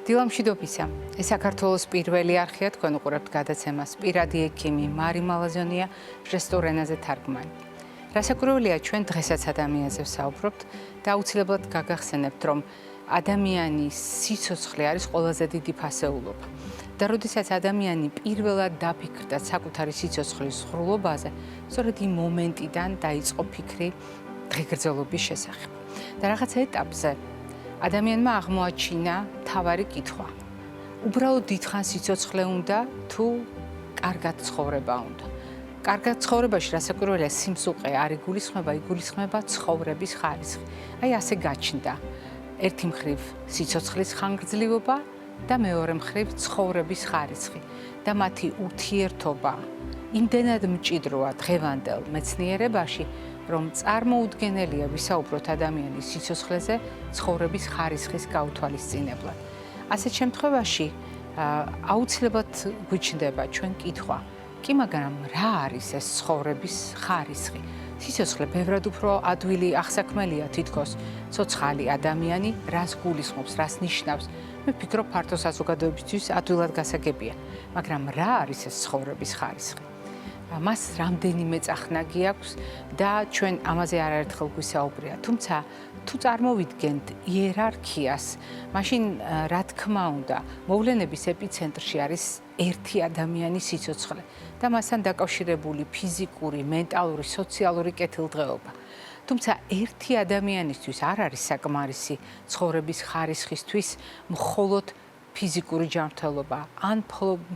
დილამშვიდობისა. ეს საქართველოს პირველი არხია, თქვენ უყურებთ გადაცემას. პირადი ექიმი მარი მალაზონია, ჟესტურ ენაზე თარგმანი. რასაკვირველია, ჩვენ დღესაც ადამიანზე ვსაუბრობთ და აუცილებლად გაგახსენებთ, რომ ადამიანის სიცოცხლე არის ყველაზე დიდი ფასეულობა. და როდესაც ადამიანი პირველად დაფიქრდა საკუთარი სიცოცხლის სრულობაზე, სწორედ იმ მომენტიდან დაიწყო ფიქრი დღეგრძელობის შესახებ. და რაღაც ეტაპზე ადამიანმა აღმოაჩინა მთავარი კითხვა. უბრალოდ დიდხანს სიცოცხლე უნდა თუ კარგად ცხოვრება უნდა? კარგად ცხოვრებაში რასაკვირველია სიმსუყე არ იგულისხმება, იგულისხმება ცხოვრების ხარისხი. აი ასე გაჩნდა. ერთი მხრივ სიცოცხლის ხანგრძლივობა და მეორე მხრივ ცხოვრების ხარისხი და მათი ურთიერთობა იმდენად მჭიდროა დღევანდელ მეცნიერებაში, რომ წარმოუდგენელია ვისაუბროთ ადამიანის სიცოცხლეზე ცხოვრების ხარისხის გაუთვალისწინებლად. ასეთ შემთხვევაში აუცილებლად გვიჩნდება ჩვენ კითხვა, კი მაგრამ რა არის ეს ცხოვრების ხარისხი? სიცოცხლე ბევრად უფრო ადვილი აღსაქმელია თითქოს ცოცხალი ადამიანი, რას გულისხმობს, რას ნიშნავს. მე ვფიქრობ, ფართო საზოგადოებისთვის ადვილად გასაგებია, მაგრამ რა არის ეს ცხოვრების ხარისხი? მას რამდენიმე წახნაგი აქვს და ჩვენ ამაზე არაერთხელ გვისაუბრია. თუმცა თუ წარმოვიდგენთ იერარქიას, მაშინ რა თქმა უნდა, მოვლენების ეპიცენტრში არის ერთი ადამიანის სიცოცხლე და მასთან დაკავშირებული ფიზიკური, მენტალური, სოციალური კეთილდღეობა. თუმცა ერთი ადამიანისთვის არ არის საკმარისი ცხოვრების ხარისხისთვის მხოლოდ ფიზიკური ჯანმრთელობა ან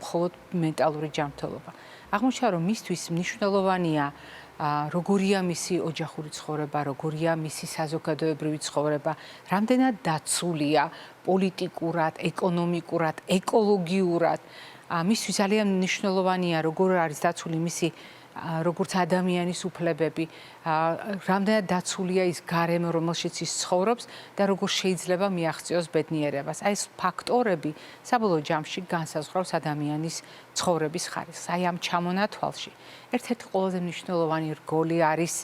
მხოლოდ მენტალური ჯანმრთელობა. აღმოჩნდა, რომ მისთვის მნიშვნელოვანია როგორია მისი ოჯახური ცხოვრება, როგორია მისი საზოგადოებრივი ცხოვრება, რამდენად დაცულია პოლიტიკურად, ეკონომიკურად, ეკოლოგიურად. მისთვის ძალიან მნიშვნელოვანია როგორ არის დაცული მისი როგორც ადამიანის უფლებები, რამდენად დაცულია ის გარემო, რომელშიც ის ცხოვრობს და როგორ შეიძლება მიაღწიოს ბედნიერებას. აი ეს ფაქტორები საბოლოო ჯამში განსაზღვრავს ადამიანის ცხოვრების ხარისხს. აი ამ ჩამონათვალში ერთ-ერთი ყველაზე მნიშვნელოვანი რგოლი არის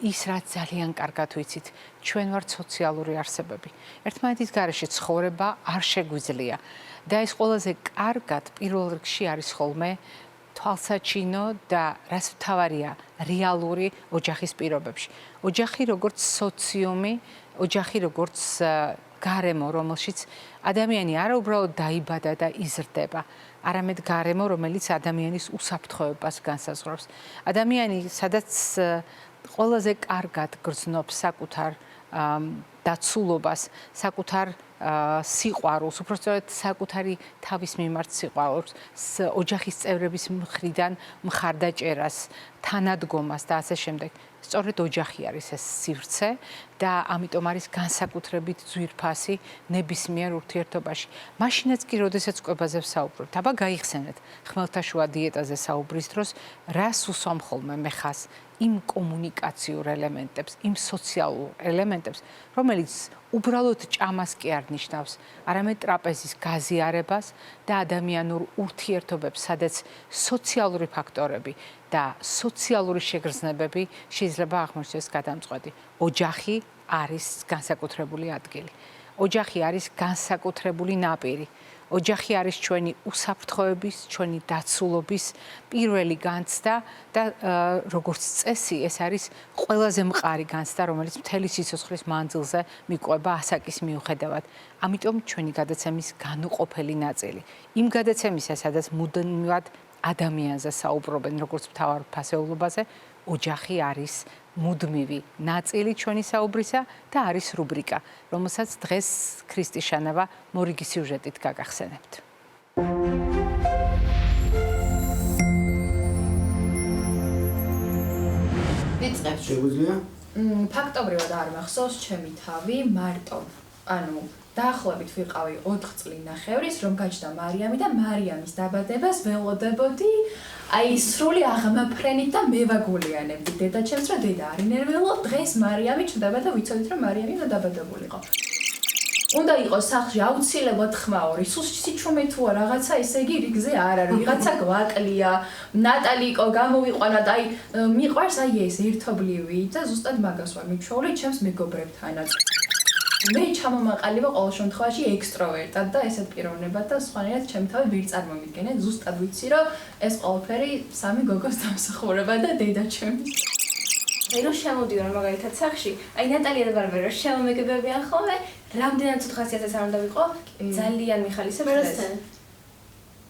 ის, რაც ძალიან კარგად ვიცით, ჩვენ ვართ სოციალური არსებები. ერთმანეთის გარეშე ცხოვრება არ შეგვიძლია და ეს ყველაზე კარგად პირველ რიგში არის ხოლმე თვალსაჩინო და რაც მთავარია რეალური ოჯახის პირობებში. ოჯახი როგორც სოციუმი, ოჯახი როგორც გარემო, რომელშიც ადამიანი არა უბრალოდ დაიბადა და იზრდება, არამედ გარემო, რომელიც ადამიანის უსაფრთხოებას განსაზღვრავს. ადამიანი, სადაც ყველაზე კარგად გრძნობს საკუთარ დაცულობას, საკუთარ სიყვარულს, უпростоრად საკუთარი თავის მიმართ სიყვარულს, ოჯახის წევრების მხრიდან მხარდაჭერას, თანადგომას და ასე შემდეგ. სწორედ ოჯახი არის ეს სივრცე და ამიტომ არის განსაკუთრებით ძვირფასი ნებისმიერ ურთიერთობაში. მაშინაც კი, როდესაც კვებაზე ვსაუბრობთ, აბა გაიხსენეთ ხმელთაშუა დიეტაზე საუბრის დროს, რას უსვამ ხოლმე მე ხას იმ კომუნიკაციურ ელემენტებს, იმ სოციალურ ელემენტებს, რომელიც უბრალოდ ჭამას კი არ ნიშნავს, არამედ ტრაპეზის გაზიარებას და ადამიანურ ურთიერთობებს, სადაც სოციალური ფაქტორები და სოციალური შეგრძნებები შეიძლება აღმოჩნდეს გადამწყვეტი. ოჯახი არის განსაკუთრებული ადგილი. ოჯახი არის განსაკუთრებული ნაპირი. ოჯახი არის ჩვენი უსაფრთხოების, ჩვენი დაცულობის პირველი განცდა და როგორც წესი, ეს არის ყველაზე მყარი განცდა, რომელიც მთელი სიცოცხლის მანძილზე მიყვება ასაკის მიუხედავად. ამიტომ ჩვენი გადაცემის განუყოფელი ნაწილი. იმ გადაცემისა, სადაც მუდმივად ადამიანზე საუბრობენ, როგორც მთავარ ფასეულობაზე, ოჯახი არის მუდმივი ნაწილი ჩვენი საუბრისა და არის რუბრიკა, რომელსაც დღეს ქრისტი შანავა მორიგი სიუჟეტით გაგახსენებთ. ვიწყებთ. შეგვიძლია? ფაქტობრივად არ მახსოვს ჩემი თავი მარტო. ანუ დაახლოებით ვიყავი 4 წლინახევრის, რომ გაჩნდა მარიამი და მარიამის დაბადებას ველოდებოდი აი სრული აღმაფრენით და მე ვაგულიანებდი დედაჩემს, რომ დედა არ ინერვიულო, დღეს მარიამი ჩნდება და ვიცოდით, რომ მარიამი უნდა დაბადებულიყო. უნდა იყოს სახლში აუცილებლად ხმაური, სიჩუმე თუ რაღაცა, ესე იგი რიგზე არ არის, ვიღაცა გვაკლია, ნატალიკო გამოვიყვანათ, აი მიყვარს აი ეს ერთობლივი და ზუსტად მაგას ვარ მიჩვეული ჩემს მეგობრებთანაც. მე ჩამომაყალიბა ყოველ შემთხვევაში ექსტროვერტად და ესეთ პიროვნებად და სხვანაირად ჩემი თავი ვერ წარმომიდგენე. ზუსტად ვიცი, რომ ეს ყველაფერი სამი გოგოს დამსახურება და დედა ჩემი. აი რომ შემოდიო რა მაგალითად სახში, აი ნატალია და ბარბარა რომ შემომეგებებიან ხოლმე, რამდენად ცუდ ხასიათის არ უნდა ვიყო, ძალიან მიხალისებ ეს.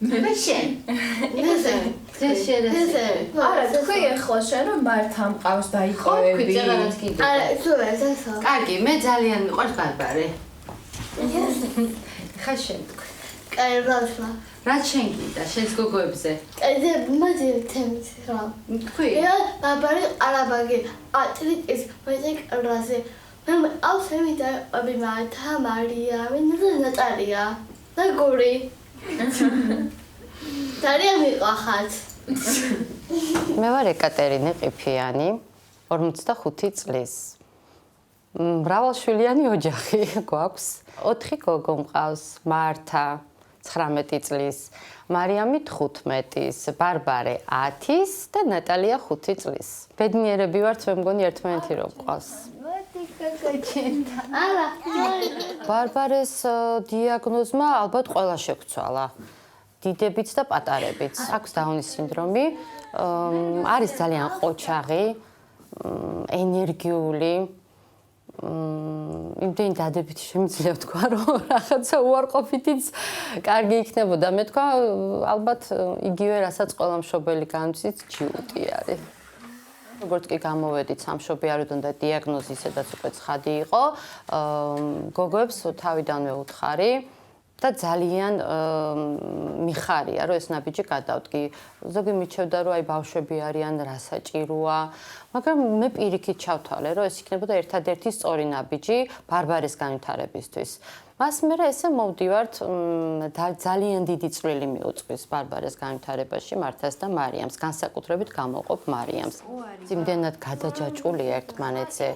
მე შენ. არა, თქვი ახლა შენ რომ მართა მყავს დაიყვები. არა, თუ ესა. კარგი, მე ძალიან მიყვარს ბარბარე. ხა შენ თქვი. კარგი, ბავშვა. რა შენ გინდა შენს გოგოებზე? კიდე მაძი თემით რა. თქვი. ია, ბარბარე ყარაბაგი, ატლიკის მეტეკრაზე. მე ავსემი და აბი მართა, მარიამი და ნატალია. და გორი. ძალიან მიყვახათ. მე ვარ ეკატერინე ყიფიანი, 45 წლის. მრავალშვილიანი ოჯახი გვაქვს. 4 გოგო მყავს, მართა 19 წლის, მარიამი 15-ის, ბარბარე 10-ის და ნატალია 5 წლის. ბედნიერები ვართ, მე მგონი ერთმანეთი რომ ყავს. არა, ბარბარეს დიაგნოზმა ალბათ ყველა შეგვცვალა. დიდებიც და პატარებიც. აქვს დაუნის სინდრომი, არის ძალიან ყოჩაღი, ენერგიული. იმდენი დადებითი შემიძლია ვთქვა, რომ რაღაცა უარყოფითიც კარგი იქნებოდა. მე თქვა, ალბათ იგივე რასაც ყველა მშობელი განვცით, ჯიუტი არის. როგორც კი გამოვედით სამშობი არ უნდა დიაგნოზი, სადაც უკვე ცხადი იყო, გოგოებს თავიდანვე უთხარი და ძალიან მიხარია, რომ ეს ნაბიჯი გადავდგი. ზოგი მიჩევდა, რომ აი ბავშვები არიან, რა საჭიროა, მაგრამ მე პირიქით ჩავთვალე, რომ ეს იქნებოდა ერთადერთი სწორი ნაბიჯი ბარბარეს განვითარებისთვის. მას მერე ესე მოვდივართ, ძალიან დიდი წვლილი მიუძღვის ბარბარეს განვითარებაში მართას და მარიამს, განსაკუთრებით გამოვყოფ მარიამს. იმდენად გადაჯაჭვული ერთმანეთზე,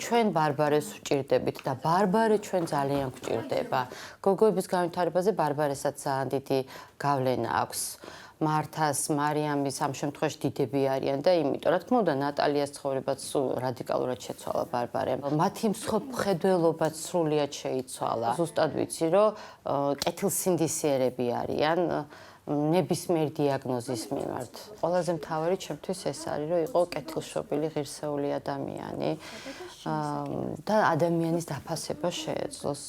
ჩვენ ბარბარეს ვჭირდებით და ბარბარე ჩვენ ძალიან გვჭირდება. გოგოების განვითარებაზე ბარბარესაც ძალიან დიდი გავლენა აქვს. მართას, მარიამის ამ შემთხვევაში დიდები არიან და იმიტომ, რა თქმა უნდა, ნატალიას ცხოვრებაც სულ რადიკალურად შეცვალა ბარბარემ. მათი მსხვერპლობაც სრულიად შეიცვალა. ზუსტად ვიცი, რომ კეთილსინდისიერები არიან ნებისმიერ დიაგნოზის მიმართ. ყველაზე მთავარი ჩემთვის ეს არის, რომ იყო კეთილშობილი, ღირსეული ადამიანი და ადამიანის დაფასება შეეძლოს.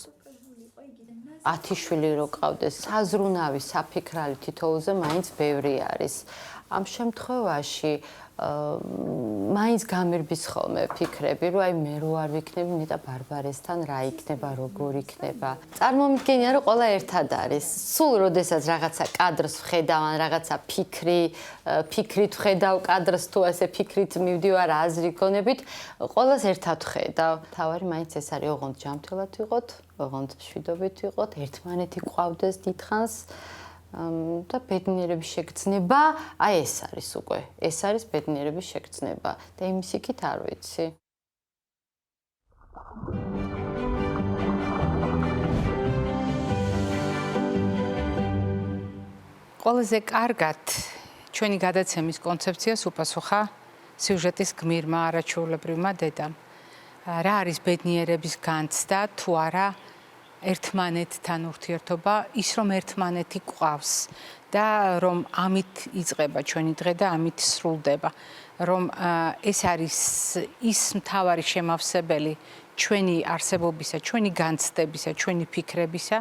10 შვილი რო ყავდეს, საზრუნავი, საფიქრალი თითოეულზე მაინც ბევრი არის. ამ შემთხვევაში მაინც გამირბის ხოლმე ფიქრები, რომ აი მე რო არ ვიქნები ნეტა ბარბარესთან, რა იქნება, როგორ იქნება. წარმომიდგენია, რომ ყველა ერთად არის. სულ როდესაც რაღაცა კადრს ვხედავ, ან რაღაცა ფიქრით ვხედავ კადრს, თუ ასე ფიქრით მივდივარ აზრი გონებით, ყველას ერთად ვხედავ. თავარი მაინც ეს არის, ოღონდ ჯანმრთელად ვიყოთ, ოღონდ მშვიდობით ვიყოთ, ერთმანეთი გვყავდეს დიდხანს. და ბედნიერების შეგრძნება, აი ეს არის უკვე. ეს არის ბედნიერების შეგრძნება და იმის იქით არ ვიცი. ყველაზე კარგად ჩვენი გადაცემის კონცეფციას უპასუხა სიუჟეტის გმირმა არაჩვეულებრივმა დედამ. რა არის ბედნიერების განცდა, თუ არა ერთმანეთთან ურთიერთობა, ის რომ ერთმანეთი გვყავს და რომ ამით იწყება ჩვენი დღე და ამით სრულდება, რომ ეს არის ის მთავარი შემავსებელი ჩვენი არსებობისა, ჩვენი განცდებისა, ჩვენი ფიქრებისა,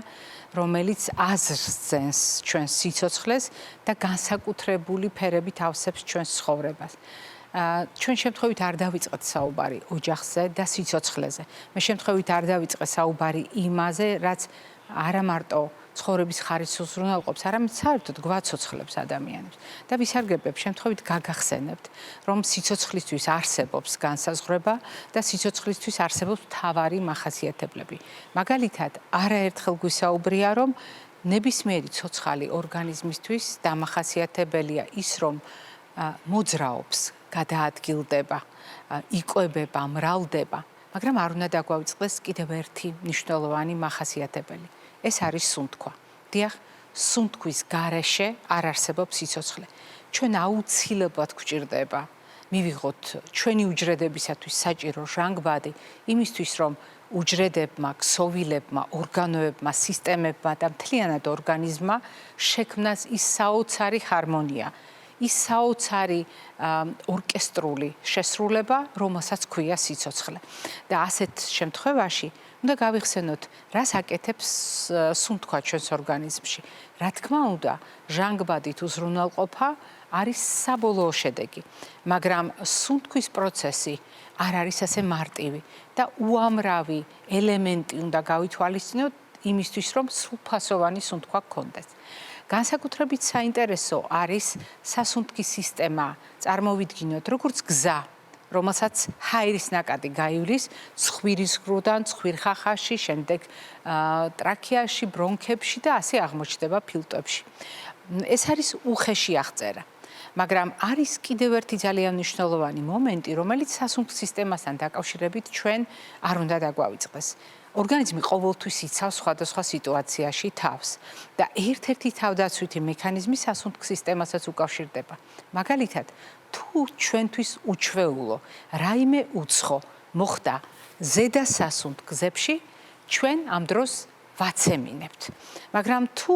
რომელიც აზრს ძენს ჩვენს სიცოცხლეს და განსაკუთრებული ფერებით ავსებს ჩვენს ცხოვრებას. ჩვენ შემთხვევით არ დავიწყეთ საუბარი ოჯახზე და სიცოცხლეზე. მე შემთხვევით არ დავიწყე საუბარი იმაზე, რაც არა მარტო ცხოვრების ხარისხს უზრუნველყოფს, არამედ საერთოდ გვაცოცხლებს ადამიანებს. და ვისარგებლებ შემთხვევით გაგახსენებთ, რომ სიცოცხლისთვის არსებობს განსაზღვრება და სიცოცხლისთვის არსებობს მთავარი მახასიათებლები. მაგალითად, არაერთხელ გვისაუბრია, რომ ნებისმიერი ცოცხალი ორგანიზმისთვის დამახასიათებელია ის, რომ მოძრაობს, გადაადგილდება, იკვებება, მრავლდება, მაგრამ არ უნდა დაგვავიწყდეს კიდევ ერთი მნიშვნელოვანი მახასიათებელი. ეს არის სუნთქვა. დიახ, სუნთქვის გარეშე არ არსებობს სიცოცხლე. ჩვენ აუცილებლად გვჭირდება მივიღოთ ჩვენი უჯრედებისათვის საჭირო ჟანგბადი, იმისთვის რომ უჯრედებმა, ქსოვილებმა, ორგანოებმა, სისტემებმა და მთლიანად ორგანიზმმა შექმნას ის საოცარი ჰარმონია, ის საოცარი ორკესტრული შესრულება, რომელსაც ქვია სიცოცხლე. და ასეთ შემთხვევაში უნდა გავიხსენოთ, რას აკეთებს სუნთქვა ჩვენს ორგანიზმში. რა თქმა უნდა, ჟანგბადით უზრუნველყოფა არის საბოლოო შედეგი, მაგრამ სუნთქვის პროცესი არ არის ასე მარტივი და უამრავი ელემენტი უნდა გავითვალისწინოთ იმისთვის, რომ სრულფასოვანი სუნთქვა გქონდეს. განსაკუთრებით საინტერესო არის სასუნთქის სისტემა, წარმოვიდგინოთ, როგორც გზა, რომელსაც ჰაერის ნაკადი გაივლის ცხვირისგრუდან, ცხვირხახაში, შემდეგ ტრაქეაში, ბრონქებში და ასე აღმოჩნდება ფილტვებში. ეს არის უხეში აღწერა. მაგრამ არის კიდევ ერთი ძალიან მნიშვნელოვანი მომენტი, რომელიც სასუნთქ სისტემასთან დაკავშირებით ჩვენ არ უნდა დაგვავიწყდეს. ორგანიზმი ყოველთვის იცავს სხვადასხვა სიტუაციაში თავს და ერთ-ერთი თავდაცვითი მექანიზმი სასუნთქ სისტემასაც უკავშირდება. მაგალითად, თუ ჩვენთვის უჩვეულო რაიმე უცხო მოხდა ზედა სასუნთქ გზებში, ჩვენ ამ დროს ვაცემინებთ. მაგრამ თუ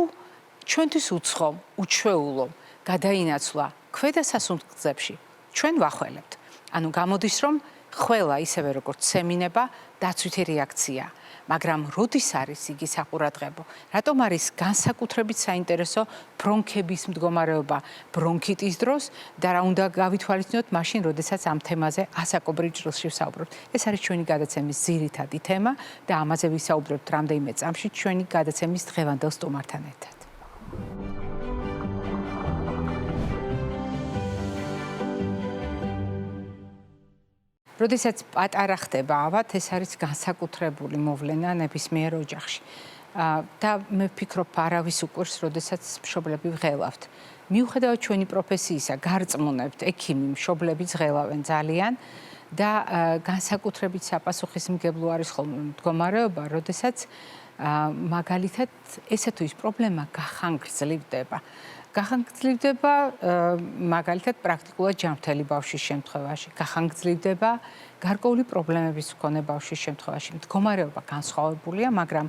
ჩვენთვის უცხო, უჩვეულო გადაინაცვლა ქვედა სასუნთქ გზებში, ჩვენ ვახველებთ. ანუ გამოდის, რომ ხველა ისევე როგორც სემინება, დაცვითი რეაქცია. მაგრამ როდის არის იგი საყურადღებო? რატომ არის განსაკუთრებით საინტერესო ბრონქების მდგომარეობა ბრონქიტის დროს და რა უნდა გავითვალისწინოთ მაშინ, როდესაც ამ თემაზე ასაკობრივ ჭრილში ვსაუბრობთ. ეს არის ჩვენი გადაცემის ძირითადი თემა და ამაზე ვისაუბრებთ რამდენიმე წამში ჩვენი გადაცემის დღევანდელ სტუმართან ერთად. როდესაც პატარა ხდება ავად, ეს არის განსაკუთრებული მოვლენა ნებისმიერ ოჯახში. და მე ვფიქრობ, არავის უყვირს, როდესაც მშობლები ვღელავთ. მიუხედავად ჩვენი პროფესიისა, გარწმუნებთ, ექიმი, მშობლები ჟღელავენ ძალიან და განსაკუთრებით საპასუხისმგებლო არის ხოლმე მდგომარეობა, როდესაც მაგალითად ესა თუ ის პრობლემა გახანგრძლივდება. გახანგრძლივდება მაგალითად პრაქტიკულად ჯანმრთელი ბავშვის შემთხვევაში, გახანგრძლივდება გარკვეული პრობლემების მქონე ბავშვის შემთხვევაში. მდგომარეობა განსხვავებულია, მაგრამ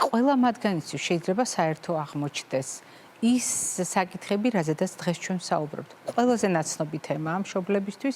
ყველა მათგანისთვის შეიძლება საერთო აღმოჩნდეს ის საკითხები, რაზედაც დღეს ჩვენ ვსაუბრობთ. ყველაზე ნაცნობი თემაა მშობლებისთვის,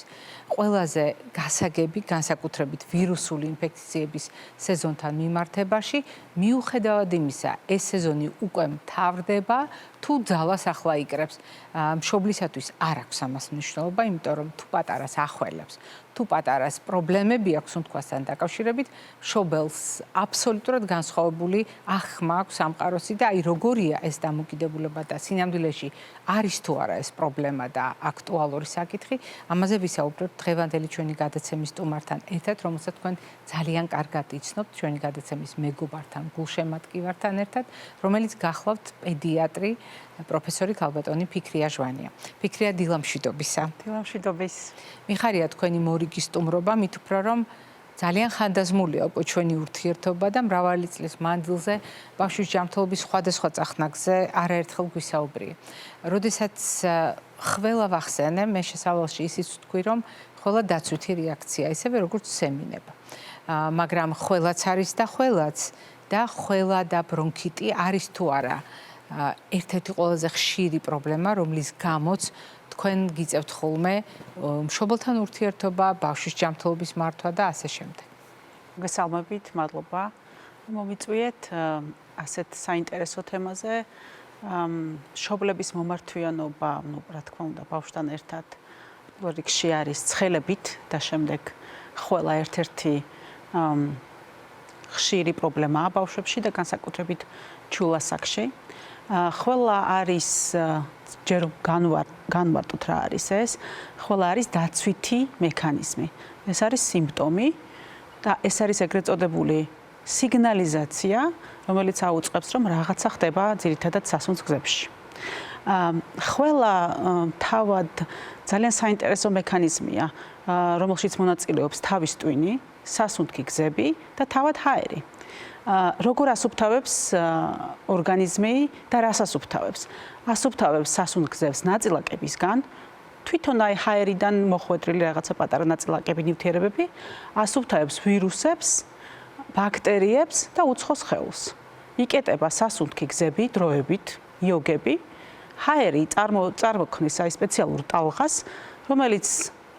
ყველაზე გასაგები, განსაკუთრებით ვირუსული ინფექციების სეზონთან მიმართებაში, მიუხედავად იმისა, ეს სეზონი უკვე მთავრდება, თუ ძალას ახლა იკრებს. მშობლისათვის არ აქვს ამას მნიშვნელობა, იმიტომ რომ თუ პატარას ახველებს, თუ პატარას პრობლემები აქვს სუნთქვასთან დაკავშირებით, მშობელს აბსოლუტურად განსხვავებული აღქმა აქვს სამყაროსი და აი როგორია ეს დამოკიდებულება და სინამდვილეში არის თუ არა ეს პრობლემა და აქტუალური საკითხი, ამაზე ვისაუბრებთ დღევანდელი ჩვენი გადაცემის სტუმართან ერთად, რომელსაც თქვენ ძალიან კარგად იცნობთ ჩვენი გადაცემის მეგობართან, გულშემატკივართან ერთად, რომელიც გახლავთ პედიატრი პროფესორი ქალბატონი ფიქრია ჟვანია. ფიქრია, დილამშვიდობისა. დილამშვიდობის. მიხარია თქვენი მორიგი სტუმრობა, მით უფრო რომ ძალიან ხანდაზმულია უკვე ჩვენი ურთიერთობა და მრავალი წლის მანძილზე ბავშვის ჯანმრთელობის სხვადასხვა წახნაგზე არაერთხელ გვისაუბრია. როდესაც ხველა ვახსენე, მე შესავალში ისიც ვთქვი, რომ ხველა დაცვითი რეაქცია, ისევე როგორც სემინება. მაგრამ ხველაც არის და ხველაც და ხველა და ბრონქიტი არის თუ არა ერთ-ერთი ყველაზე ხშირი პრობლემა, რომლის გამოც თქვენ გიწევთ ხოლმე მშობელთან ურთიერთობა, ბავშვის ჯანმრთელობის მართვა და ასე შემდეგ. მოგესალმებით, მადლობა. მომიწვიეთ ასეთ საინტერესო თემაზე. მშობლების მომართვიანობა, რა თქმა უნდა, ბავშვთან ერთად რიგში არის ცხელებით და შემდეგ ყველა ერთ-ერთი ხშირი პრობლემაა ბავშვებში და განსაკუთრებით ჩულასაკში. ყველა არის ჯერ განვარტოთ რა არის ეს, ყველა არის დაცვითი მექანიზმი. ეს არის სიმპტომი და ეს არის ეგრეთ წოდებული სიგნალიზაცია, რომელიც აუწყებს, რომ რაღაცა ხდება ძირითადად სასუნთქ გზებში. ყველა თავად ძალიან საინტერესო მექანიზმია, რომელშიც მონაწილეობს თავის ტვინი, სასუნთქი გზები და თავად ჰაერი. როგორ ასუფთავებს ორგანიზმი და რას ასუფთავებს? ასუფთავებს სასუნთქ გზებს ნაწილაკებისგან, თვითონ აი ჰაერიდან მოხვედრილი რაღაცა პატარა ნაწილაკები, ნივთიერებები, ასუფთავებს ვირუსებს, ბაქტერიებს და უცხოს სხეულს. იკეტება სასუნთქი გზები, დროებით, იოგები. ჰაერი წარმოქმნის აი სპეციალურ ტალღას, რომელიც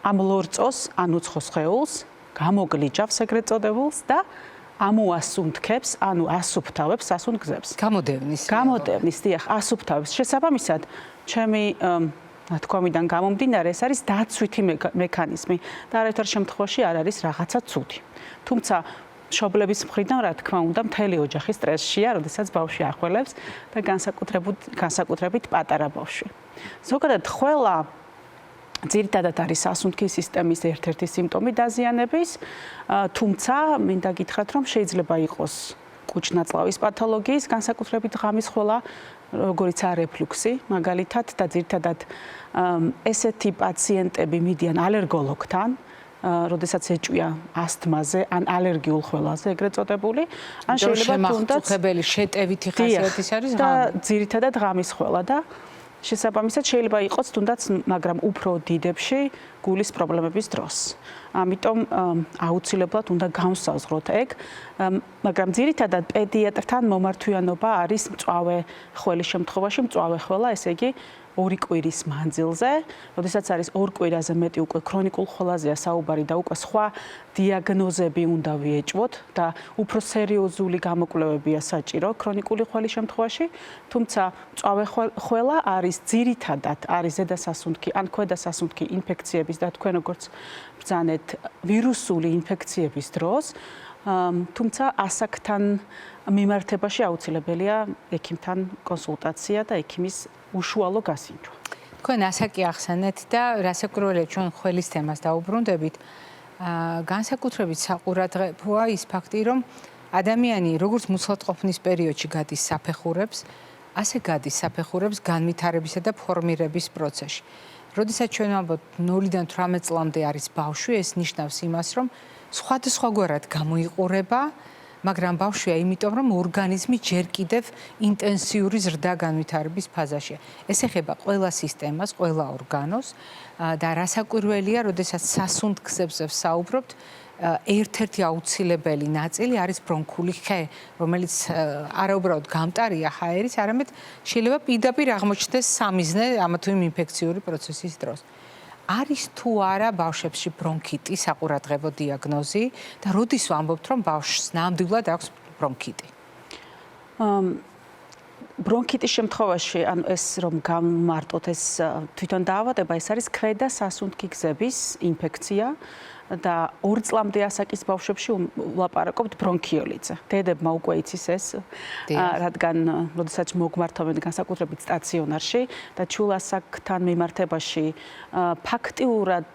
ამ ლორწოს ან უცხოს სხეულს გამოგლიჯავს ეგრეთ წოდებულს და ამოასუნთქებს, ანუ ასუფთავებს სასუნთქგზებს. გამოდევნის, დიახ, ასუფთავებს. შესაბამისად, ჩემი ნათქვამიდან გამომდინარე, ეს არის დაცვითი მექანიზმი და არაერთარ შემთხვევაში არ არის რაღაცა ცუდი. თუმცა მშობლების მხრიდან, რა თქმა უნდა, მთელი ოჯახი სტრესშია, როდესაც ბავშვი ახველებს და განსაკუთრებით პატარა ბავშვი. ზოგადად ხველა ძირითადად არის სასუნთქის სისტემის ერთ-ერთი სიმპტომი დაზიანების, თუმცა მინდა გითხრათ, რომ შეიძლება იყოს კუჭნაწლავის პათოლოგიის განსაკუთრებით ღამის ხველა, როგორიც არის რეფლუქსი, მაგალითად და ძირითადად ესეთი პაციენტები მიდიან ალერგოლოგთან, როდესაც ეჭვია ასთმაზე ან ალერგიულ ხველაზე, ეგრეთ წოდებული, ან შეიძლება თუნდაც ხებელი შეტევითი ხასიათის არის და ძირითადად ღამის ხველა და შესაბამისად შეიძლება იყოს თუნდაც, მაგრამ უფრო დიდებში გულის პრობლემების დროს. ამიტომ აუცილებლად უნდა განსაზღვროთ ეგ, მაგრამ ძირითადად პედიატრთან მომართვიანობა არის მწვავე ხველის შემთხვევაში, მწვავე ხველა, ესე იგი 2 კვირის მანძილზე, როდესაც არის 2 კვირაზე მეტი უკვე ქრონიკულ ხველაზეა საუბარი და უკვე სხვა დიაგნოზები უნდა ვიეჭვოთ და უფრო სერიოზული გამოკვლევებია საჭირო ქრონიკული ხველის შემთხვევაში, თუმცა მწვავე ხველა არის ძირითადად არის ზედასასუნთქი ან ქვედასასუნთქი ინფექციების და თქვენ როგორც ბრძანეთ ვირუსული ინფექციების დროს, თუმცა ასაკთან მიმართებაში აუცილებელია ექიმთან კონსულტაცია და ექიმის უშუალო გასინჯვა. თქვენ ასაკი ახსენეთ და რასაკვირველია ჩვენ ხველის თემას დაუბრუნდებით. განსაკუთრებით საყურადღებოა ის ფაქტი, რომ ადამიანი როგორც მუცლადყოფნის პერიოდში გადის საფეხურებს, ასე გადის საფეხურებს განვითარებისა და ფორმირების პროცესში. როდესაც ჩვენ ვამბობთ 0-დან 18 წლამდე არის ბავშვი, ეს ნიშნავს იმას, რომ სხვადასხვაგვარად გამოიყურება, მაგრამ ბავშვია იმიტომ, რომ ორგანიზმი ჯერ კიდევ ინტენსიური ზრდა განვითარების ფაზაშია. ეს ეხება ყველა სისტემას, ყველა ორგანოს და რასაკვირველია, როდესაც სასუნთქგზებზე ვსაუბრობთ, ერთ-ერთი აუცილებელი ნაწილი არის ბრონქული ხე, რომელიც არაუბრალოდ გამტარია ჰაერის, არამედ შეიძლება პირდაპირ აღმოჩნდეს სამიზნე ამა თუ იმ ინფექციური პროცესის დროს. არის თუ არა ბავშვებში ბრონქიტი საყურადღებო დიაგნოზი და როდის ვამბობთ, რომ ბავშვს ნამდვილად აქვს ბრონქიტი? ბრონქიტის შემთხვევაში, ანუ ეს რომ გამმარტოთ ეს თვითონ დაავადება, ეს არის ქვედა სასუნთქი გზების ინფექცია და 2 წლამდე ასაკის ბავშვებში ვლაპარაკობთ ბრონქიოლიტზე. დედებმა უკვე იცის ეს, რადგან როდესაც მოგმართავენ განსაკუთრებით სტაციონარში და ჩულ ასაკთან მიმართებაში ფაქტიურად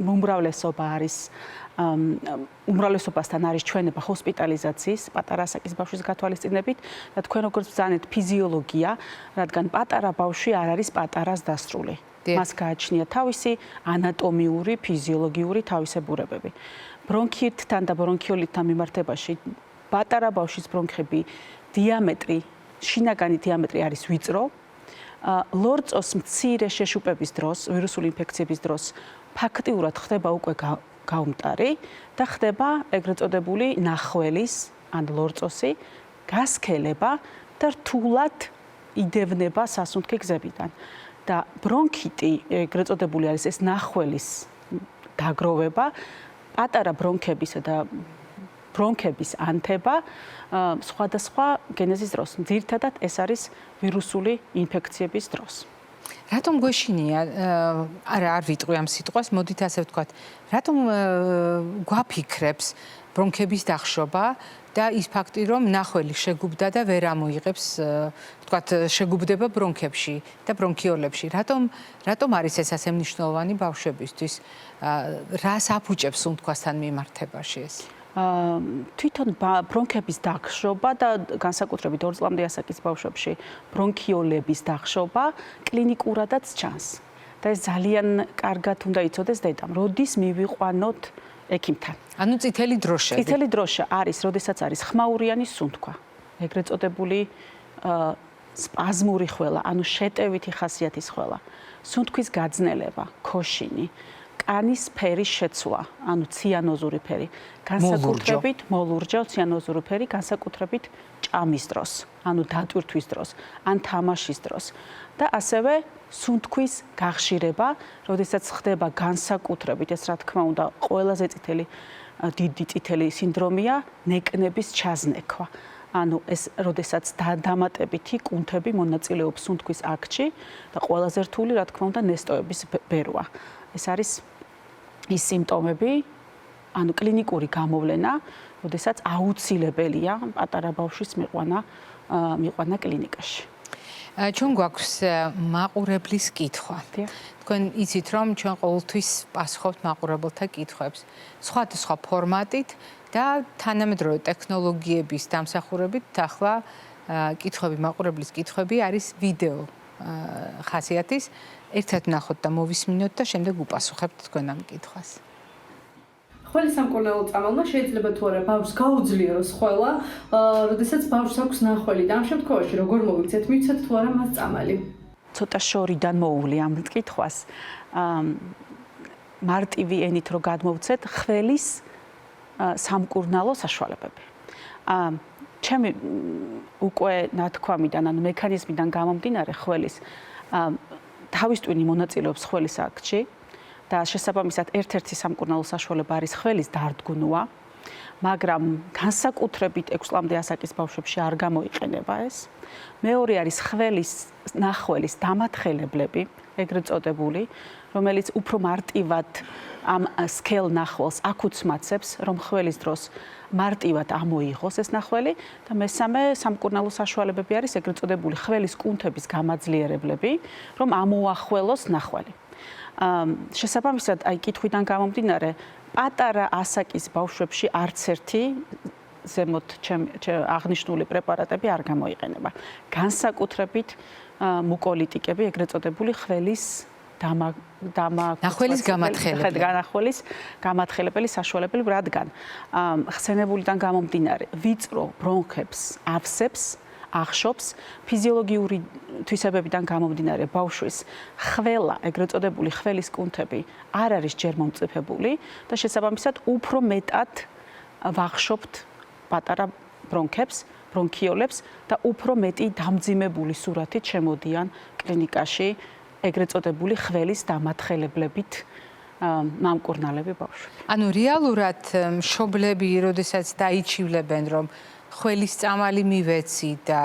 უმრავლესობა არის უმრავლესობასთან არის ჩვენება ჰოსპიტალიზაციის პატარა ასაკის ბავშვის გათვალისწინებით და თქვენ როგორც ბრძანეთ ფიზიოლოგია, რადგან პატარა ბავშვი არ არის პატარას დასრული. მას გააჩნია თავისი ანატომიური, ფიზიოლოგიური თავისებურებები. ბრონქიტთან და ბრონქიოლიტთან მიმართებაში პატარა ბავშვის ბრონქები დიამეტრი, შინაგანი დიამეტრი არის ვიწრო. ლორწოს მცირე შეშუპების დროს, ვირუსული ინფექციების დროს ფაქტიურად ხდება უკვე გაუმტარი და ხდება ეგრეთ წოდებული ნახველის ან ლორწოსი გასქელება და რთულად იდევნება სასუნთქი გზებიდან. და ბრონქიტი ეგრეთ წოდებული არის ეს ნახველის დაგროვება, პატარა ბრონქებისა და ბრონქების ანთება სხვადასხვა გენეზის დროს. ძირითადად ეს არის ვირუსული ინფექციების დროს. რატომ გვეშინია, არ ვიტყვი ამ სიტყვას, მოდით ასე ვთქვათ, რატომ გვაფიქრებს ბრონქების დახშობა და ის ფაქტი, რომ ნახველი შეგუბდა და ვერ ამოიღებს, ვთქვათ, შეგუბდება ბრონქებში და ბრონქიოლებში. რატომ არის ეს ასე მნიშვნელოვანი ბავშვებისთვის? რას აფუჭებს სუნთქვასთან მიმართებაში ეს? თვითონ ბრონქების დახშობა და განსაკუთრებით 2 წლამდე ასაკის ბავშვებში ბრონქიოლების დახშობა კლინიკურადაც ჩანს. და ეს ძალიან კარგად უნდა იცოდეს დედამ, როდის მივიყვანოთ ექიმთან. ანუ წითელი დროშები. წითელი დროშა არის, როდესაც არის ხმაურიანი სუნთქვა. ეგრეთ წოდებული სპაზმური ხველა, ანუ შეტევითი ხასიათის ხველა. სუნთქვის გაძნელება, ქოშინი, კანის ფერის შეცვლა, ანუ ციანოზური ფერი, განსაკუთრებით მოლურჯო ციანოზური ფერი, განსაკუთრებით ჭამის დროს, ანუ დატვირთვის დროს, ან თამაშის დროს და ასევე სუნთქვის გახშირება, როდესაც ხდება განსაკუთრებით, ეს რა თქმა უნდა, ყველაზე დიდი წითელი სინდრომია, ნეკნების ჩაზნექვა. ანუ ეს როდესაც დამატებითი კუნთები მონაწილეობს სუნთქვის აქტში და ყველაზე რთული, რა თქმა უნდა, ნესტოების ბერვა. ეს არის ის სიმპტომები, ანუ კლინიკური გამოვლენა, როდესაც აუცილებელია პატარა ბავშვის მიყვანა კლინიკაში. ჩვენ გვაქვს მაყურებლის კითხვა. თქვენ იცით, რომ ჩვენ ყოველთვის პასუხობთ მაყურებელთა კითხვებს. სხვადასხვა ფორმატით და თანამედროვე ტექნოლოგიების დამსახურებით ახლა კითხვები, მაყურებლის კითხვები არის ვიდეო ხასიათის. ერთად ნახოთ და მოვისმინოთ და შემდეგ უპასუხებთ თქვენ ამ კითხვას. ხველის სამკურნალო წამალმა შეიძლება თუ არა ბავშვს გაუძლიეროს ხველა, როდესაც ბავშვს აქვს ნახველი და ამ შემთხვევაში როგორ მოვიქცეთ, მივცეთ თუ არა მას წამალი? ცოტა შორიდან მოუვლი ამ კითხვას. მარტივი ენით რო გადმოვცეთ ხველის სამკურნალო საშუალებები. ჩემი უკვე ნათქვამიდან, ანუ მექანიზმიდან გამომდინარე ხველის თავის ტვინი მონაწილეობს ხველის აქტში და შესაბამისად ერთ-ერთი სამკურნალო საშუალება არის ხველის დარდგუნვა, მაგრამ განსაკუთრებით 6 წლამდე ასაკის ბავშვებში არ გამოიყენება ეს. მეორე არის ხველის ნახველის დამათხელებლები, ეგრეთ წოდებული, რომელიც უფრო მარტივად ამ სქელ ნახველს აკუცმაცებს, რომ ხველის დროს მარტივად ამოიღოს ეს ნახველი და მესამე სამკურნალო საშუალებები არის ეგრეთ წოდებული ხველის კუნთების გამაძლიერებლები, რომ ამოახველოს ნახველი. შესაბამისად, აი კითხვიდან გამომდინარე, პატარა ასაკის ბავშვებში არც ერთი ზემოთ აღნიშნული პრეპარატები არ გამოიყენება. განსაკუთრებით მუკოლიტიკები, ეგრეთ წოდებული ხველის ნახველის გამათხელებელი საშუალებები, რადგან ხსენებულიდან გამომდინარე, ვიწრო ბრონქებს ავსებს, ახშობს, ფიზიოლოგიური თვისებებიდან გამომდინარე ბავშვის ხველა, ეგრეთ წოდებული ხველის კუნთები არ არის ჯერ მომწიფებული და შესაბამისად უფრო მეტად ვახშობთ პატარა ბრონქებს, ბრონქიოლებს და უფრო მეტი დამძიმებული სურათით შემოდიან კლინიკაში ეგრეთ წოდებული ხველის დამათხელებლებით მამკურნალები ბავშვები. ანუ რეალურად მშობლები, როდესაც დაიჩივლებენ, რომ ხველის წამალი მივეცი და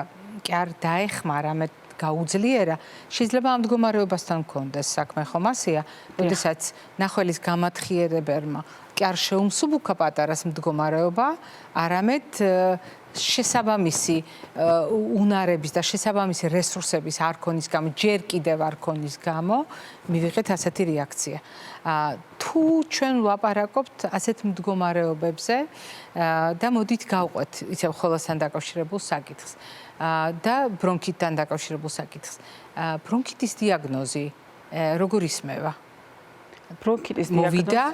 კი არ დაეხმარა, მე გაუძლიერა, შეიძლება ამ მდგომარეობასთან მქონდეს საქმე, ხომ ასეა? როდესაც ნახველის გამათხიერებელმა კი არ შეუმსუბუქა პატარას მდგომარეობა, არამედ შესაბამისი უნარების და შესაბამისი რესურსების არ ქონის გამო, ჯერ კიდევ არ ქონის გამო, მივიღეთ ასეთი რეაქცია. თუ ჩვენ ვლაპარაკობთ ასეთ მდგომარეობებზე და მოდით გავყვეთ ისევ ხველასთან დაკავშირებულ საკითხს და ბრონქიტთან დაკავშირებულ საკითხს. ბრონქიტის დიაგნოზი როგორ ისმევა? ბრონქიტის დიაგნოზი მოვიდა,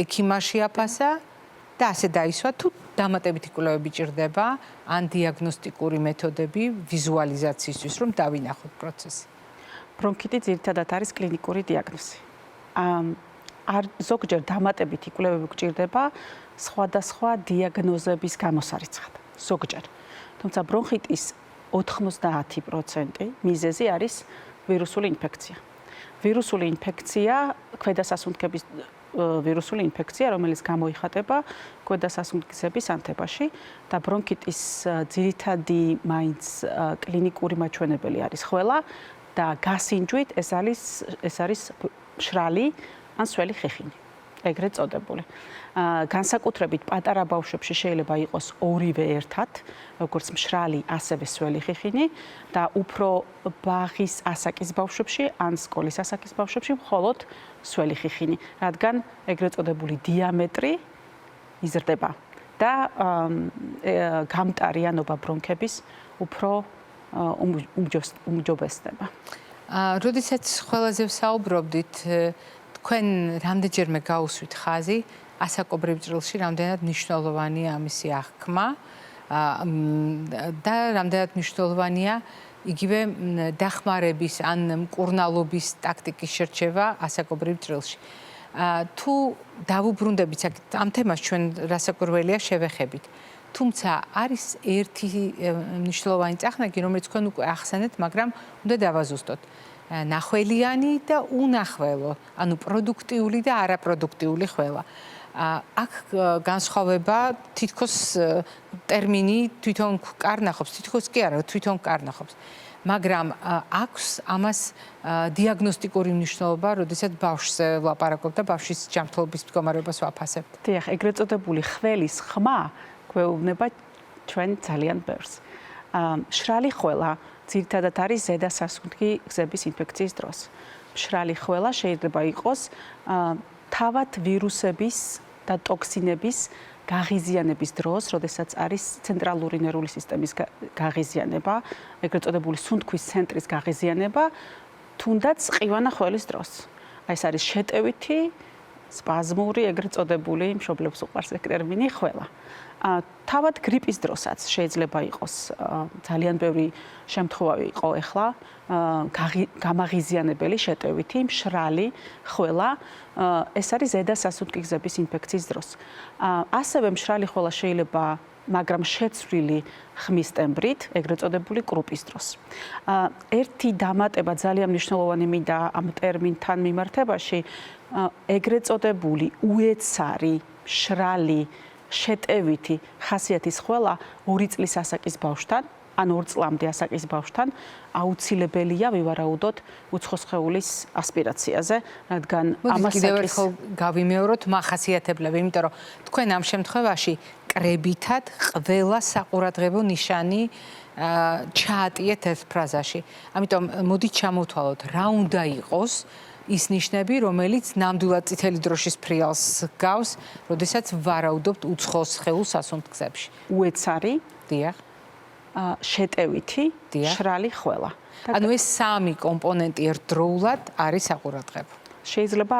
ექიმაში აფასა და ასე დაისვა, თუ დამატებითი კვლევები ჭირდება, ან დიაგნოსტიკური მეთოდები ვიზუალიზაციისთვის, რომ დავინახოთ პროცესი. ბრონქიტი ძირითადად არის კლინიკური დიაგნოზი. ზოგჯერ დამატებითი კვლევები გჭირდება სხვადასხვა დიაგნოზების გამოსარიცხად. ზოგჯერ. თუმცა ბრონხიტის 90% მიზეზი არის ვირუსული ინფექცია. ვირუსული ინფექცია, ქვედასასუნთქების ვირუსული ინფექცია, რომელიც გამოიხატება ქვედასასუნთქების ანთებაში და ბრონქიტის ძირითადი მაინც კლინიკური მაჩვენებელი არის ხველა და გასინჯვით ეს არის მშრალი ან სველი ხიხინი, ეგრეთ წოდებული. განსაკუთრებით პატარა ბავშვებში შეიძლება იყოს ორივე ერთად, როგორც მშრალი, ასევე სველი ხიხინი და უფრო ბაღის ასაკის ბავშვებში ან სკოლის ასაკის ბავშვებში მხოლოდ სველი ხიხინი, რადგან ეგრეთ წოდებული დიამეტრი იზრდება და გამტარიანობა ბრონქების უფრო უმჯობესდება. როდესაც ყველაზე ვსაუბრობდით, თქვენ რამდენჯერმე გაუსვით ხაზი ასაკობრივ ჭრილში რამდენად მნიშვნელოვანია ამისი აღქმა და რამდენად მნიშვნელოვანია იგივე დახმარების ან მკურნალობის ტაქტიკის შერჩევა ასაკობრივ ჭრილში. თუ დავუბრუნდებით ამ თემას ჩვენ რასაკვირველია შევეხებით. თუმცა არის ერთი მნიშვნელოვანი წახნაგი, რომელიც თქვენ უკვე ახსენეთ, მაგრამ უნდა დავაზუსტოთ. ნახველიანი და უნახველო, ანუ პროდუქტიული და არაპროდუქტიული ხველა. აქ განსხვავება თითქოს ტერმინი თვითონ კარნახობს, თითქოს კი არა, თვითონ კარნახობს. მაგრამ აქვს ამას დიაგნოსტიკური მნიშვნელობა, როდესაც ბავშვზე ვლაპარაკობ და ბავშვის ჯანმრთელობის მდგომარეობას ვაფასებ. დიახ, ეგრეთ წოდებული ხველის ხმა გვეუბნება ჩვენ ძალიან ბევრს. მშრალი ხველა ძირითადად არის ზედა სასუნთქი გზების ინფექციის დროს. მშრალი ხველა შეიძლება იყოს თავად ვირუსების და ტოქსინების გაღიზიანების დროს, როდესაც არის ცენტრალური ნერვული სისტემის გაღიზიანება, ეგრეთ წოდებული სუნთქვის ცენტრის გაღიზიანება, თუნდაც ყივანა ხველის დროს. აი ეს არის შეტევითი, სპაზმური, ეგრეთ წოდებული, მშობლებს უყვარს ეგ ტერმინი ხველა. თავად გრიპის დროსაც შეიძლება იყოს ძალიან ბევრი შემთხვევა იყო ახლა გამაღიზიანებელი შეტევითი მშრალი ხველა ეს არის ზედა სასუნთქი გზების ინფექციის დროს. ასევე მშრალი ხველა შეიძლება მაგრამ შეცვლილი ხმის ტემბრით, ეგრეთ წოდებული კრუპის დროს. ერთი დამატება ძალიან მნიშვნელოვანი მინდა ამ ტერმინთან მიმართებაში, ეგრეთ წოდებული უეცარი მშრალი შეტევითი ხასიათის ხველა 2 წლის ასაკის ბავშვთან, ან 2 წლამდე ასაკის ბავშვთან აუცილებელია ვივარაუდოთ უცხოსხეულის ასპირაციაზე, რადგან ამას კიდევ ერთხელ გავიმეოროთ მახასიათებლები, იმიტომ რომ თქვენ ამ შემთხვევაში კრებითად ყველა საყურადღებო ნიშანი ჩაატიეთ ერთ ფრაზაში. ამიტომ მოდით ჩამოვთვალოთ, რა უნდა იყოს ის ნიშნები, რომელიც ნამდვილად წითელი დროშის ფრიალს გავს, როდესაც ვარაუდობთ უცხოს სხეულ სასუნთქგზებში. უეცარი, დიახ, შეტევითი, მშრალი ხველა. ანუ ეს სამი კომპონენტი ერთდროულად არის საყურადღებო. შეიძლება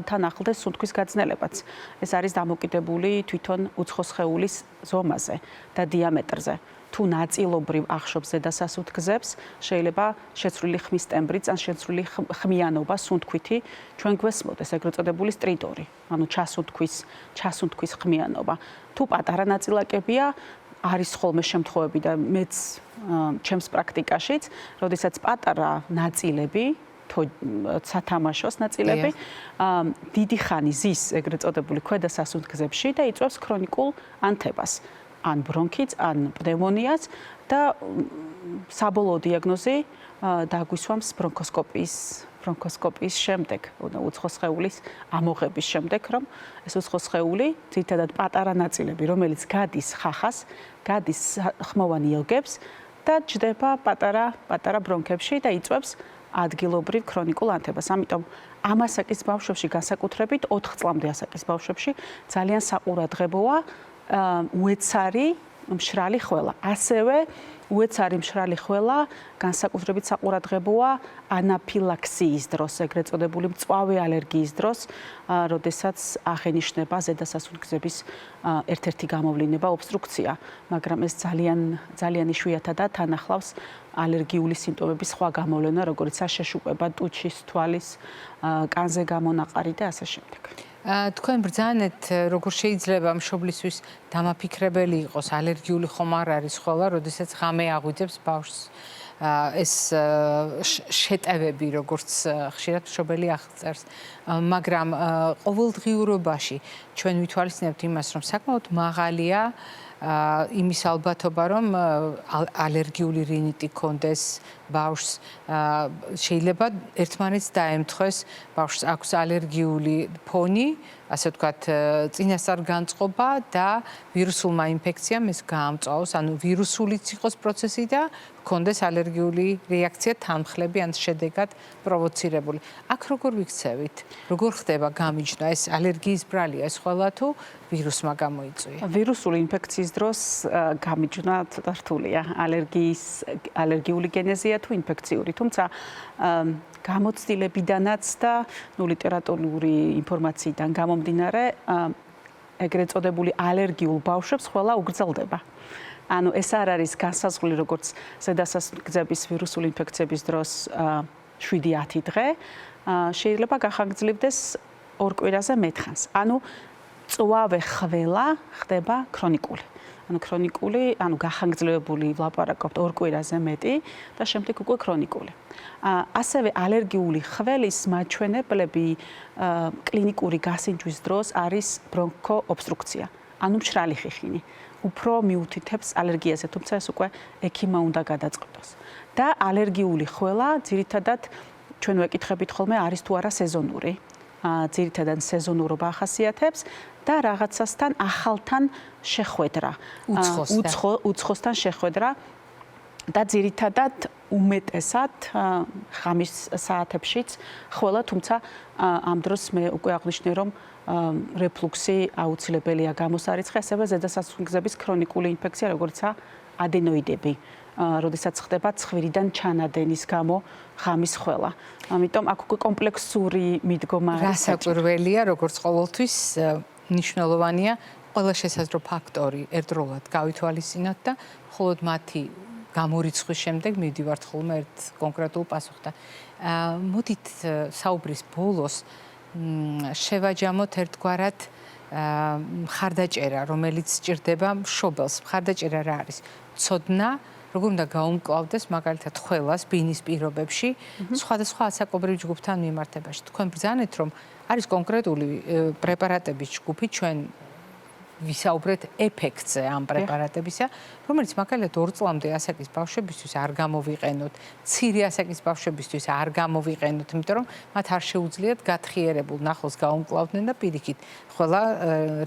თან ახლდეს სუნთქვის გაძნელებაც. ეს არის დამოკიდებული თვითონ უცხოს სხეულის ზომაზე და დიამეტრზე. თუ ნაწილობრივ ახშობს ზედა სასუნთქგზებს, შეიძლება შეცვლილი ხმის ტემბრიც ან შეცვლილი ხმიანობა სუნთქვითი ჩვენ გვესმოდეს, ეგრეთ წოდებული სტრიდორი, ანუ ჩასუნთქვის ხმიანობა. თუ პატარა ნაწილაკებია, არის ხოლმე შემთხვევები და მეც ჩემს პრაქტიკაშიც, როდესაც პატარა ნაწილები სათამაშოს ნაწილები დიდი ხანი ზის ეგრეთ წოდებული ქვედა სასუნთქგზებში და იწვევს ქრონიკულ ანთებას. ან ბრონქიტს, ან პნევმონიას და საბოლოო დიაგნოზი დაგვისვამს ბრონქოსკოპიის შემდეგ, უცხოსხეულის ამოღების შემდეგ, რომ ეს უცხოსხეული ძირითადად პატარა ნაწილები, რომელიც გადის ხახას, გადის ხმოვან იოგებს და ჯდება პატარა ბრონქებში და იწვევს ადგილობრივ ქრონიკულ ანთებას. ამიტომ ამ ასაკის ბავშვებში განსაკუთრებით 4 წლამდე ასაკის ბავშვებში ძალიან საყურადღებოა უეცარი მშრალი ხველა. ასევე უეცარი მშრალი ხველა განსაკუთრებით საყურადღებოა ანაფილაქსიის დროს, ეგრეთ წოდებული მწვავე ალერგიის დროს, როდესაც აღენიშნება ზედა სასუნთქგზების ერთ-ერთი გამოვლინება ობსტრუქცია, მაგრამ ეს ძალიან იშვიათადაა თან ახლავს ალერგიული სიმპტომების სხვა გამოვლენა, როგორც საშეშუყება, ტუჩის, თვალის, კანზე გამონაყარი და ასე შემდეგ. თქვენ ბრძანეთ, როგორ შეიძლება მშობლისთვის დამაფიქრებელი იყოს ალერგიული ხომ არ არის ხოლმე, როდესაც ღამე აღვიძებს ბავშვს ეს შეტევები, როგორც ხშირად მშობელი აღწერს, მაგრამ ყოველდღიურობაში ჩვენ ვითვალისწინებთ იმას, რომ საკმაოდ მაღალია იმის ალბათობა, რომ ალერგიული რინიტი კონდეს ბავშვს, შეიძლება ერთმანეთს დაემთხვეს, ბავშვს აქვს ალერგიული ფონი, ასე ვთქვათ, წინასწარ-განწყობა და ვირუსულმა ინფექციამ ეს გაამწვავოს, ანუ ვირუსულიც იყოს პროცესი და კონდეს ალერგიული რეაქცია თანმხლები ან შედეგად პროვოცირებული. აქ როგორ ვიქცევით? როგორ ხდება გამიჯნა? ეს ალერგიის ბრალია, ეს ყველა თუ ვირუსმა გამოიწვია? ვირუსული ინფექციის დროს გამიჯნა ცოტა რთულია. ალერგიული გენეზია თუ ინფექციური, თუმცა გამოცდილებიდანაც და ლიტერატურული ინფორმაციიდან გამომდინარე, ეგრეთ წოდებული ალერგიულ ბავშვებს ყველა უგრძელდება. ანუ ეს არ არის განსაზღვრული როგორც ზედა სასუნთქგზების ვირუსული ინფექციების დროს 7-10 დღე, შეიძლება გახანგრძლივდეს ორ კვირაზე მეთხანს. ანუ წვავე ხველა ხდება ქრონიკული. ანუ გახანგრძლივებული ვლაპარაკობთ ორ კვირაზე მეტი და შემდეგ უკვე ქრონიკული. ასევე ალერგიული ხველის მაჩვენებლები კლინიკური გასინჯვის დროს არის ბრონქოობსტრუქცია, ანუ მშრალი ხიხინი. უფრო მიუთითებს ალერგიაზე, თუმცა ეს უკვე ექიმმა უნდა გადაწყდოს. და ალერგიული ხველა ძირითადად ჩვენ ვეკითხებით ხოლმე არის თუ არა სეზონური. ძირითადად სეზონურობა ახასიათებს და რაღაცასთან ახალთან შეხვედრა, უცხოსთან შეხვედრა და ძირითადად უმეტესად ღამის საათებშიც ხველა, თუმცა ამ დროს მე უკვე აღნიშნე, რომ რეფლუქსი აუცილებელია გამოსარიცხე, ასევე ზედასასუნგზების ქრონიკული ინფექცია, როგორიცაა ადენოიდები. როდესაც ხდება ცხვირიდან ჩანადენის გამო ღამის ხველა. ამიტომ აქ უკვე კომპლექსური მიდგომა არის. რასაკვირველია, როგორც ყოველთვის მნიშვნელოვანია ყველა შესაძლო ფაქტორი ერთდროულად გავითვალისწინოთ და მხოლოდ მათი გამორიცხვის შემდეგ მივდივართ ხოლმე ერთ კონკრეტულ პასუხთან. მოდით საუბრის ბოლოს შევაჯამოთ ერთგვარად მხარდაჭერა, რომელიც სჭირდება მშობელს. მხარდაჭერა რა არის? ცოდნა, როგორ უნდა გაუმკლავდეს მაგალითად ხველას ბინის პირობებში, სხვადასხვა ასაკობრივ ჯგუფთან მიმართებაში. თქვენ ბრძანეთ, რომ არის კონკრეტული პრეპარატების ჯგუფი, ჩვენ ვისაუბრეთ ეფექტზე ამ პრეპარატებისა, რომელიც მაგალითად 2 წლამდე ასაკის ბავშვებისთვის არ გამოვიყენოთ, მცირე ასაკის ბავშვებისთვის არ გამოვიყენოთ, იმიტომ რომ მათ არ შეუძლიათ გათხიერებულ ნახოს გაუმკლავდნენ და პირიქით ყველა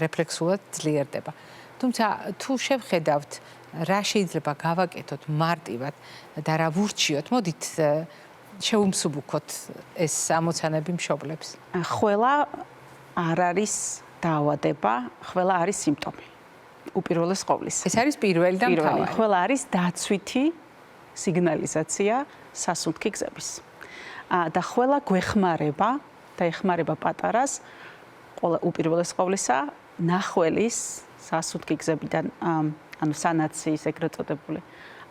რეფლექსულად ძლიერდება. თუმცა თუ შევხედავთ რა შეიძლება გავაკეთოთ მარტივად და რა ვურჩიოთ, მოდით შევუმსუბუქოთ ეს ამოცანები მშობლებს. ხველა არ არის დაავადება, ხველა არის სიმპტომი. უპირველეს ყოვლისა. ეს არის პირველი და მთავარი. ხველა არის დაცვითი სიგნალიზაცია სასუნთქი გზების. და ხველა გვეხმარება და ეხმარება პატარას ყველა უპირველეს ყოვლისა ნახველის სასუნთქი გზებიდან ანუ სანაციის ეგრეთ წოდებული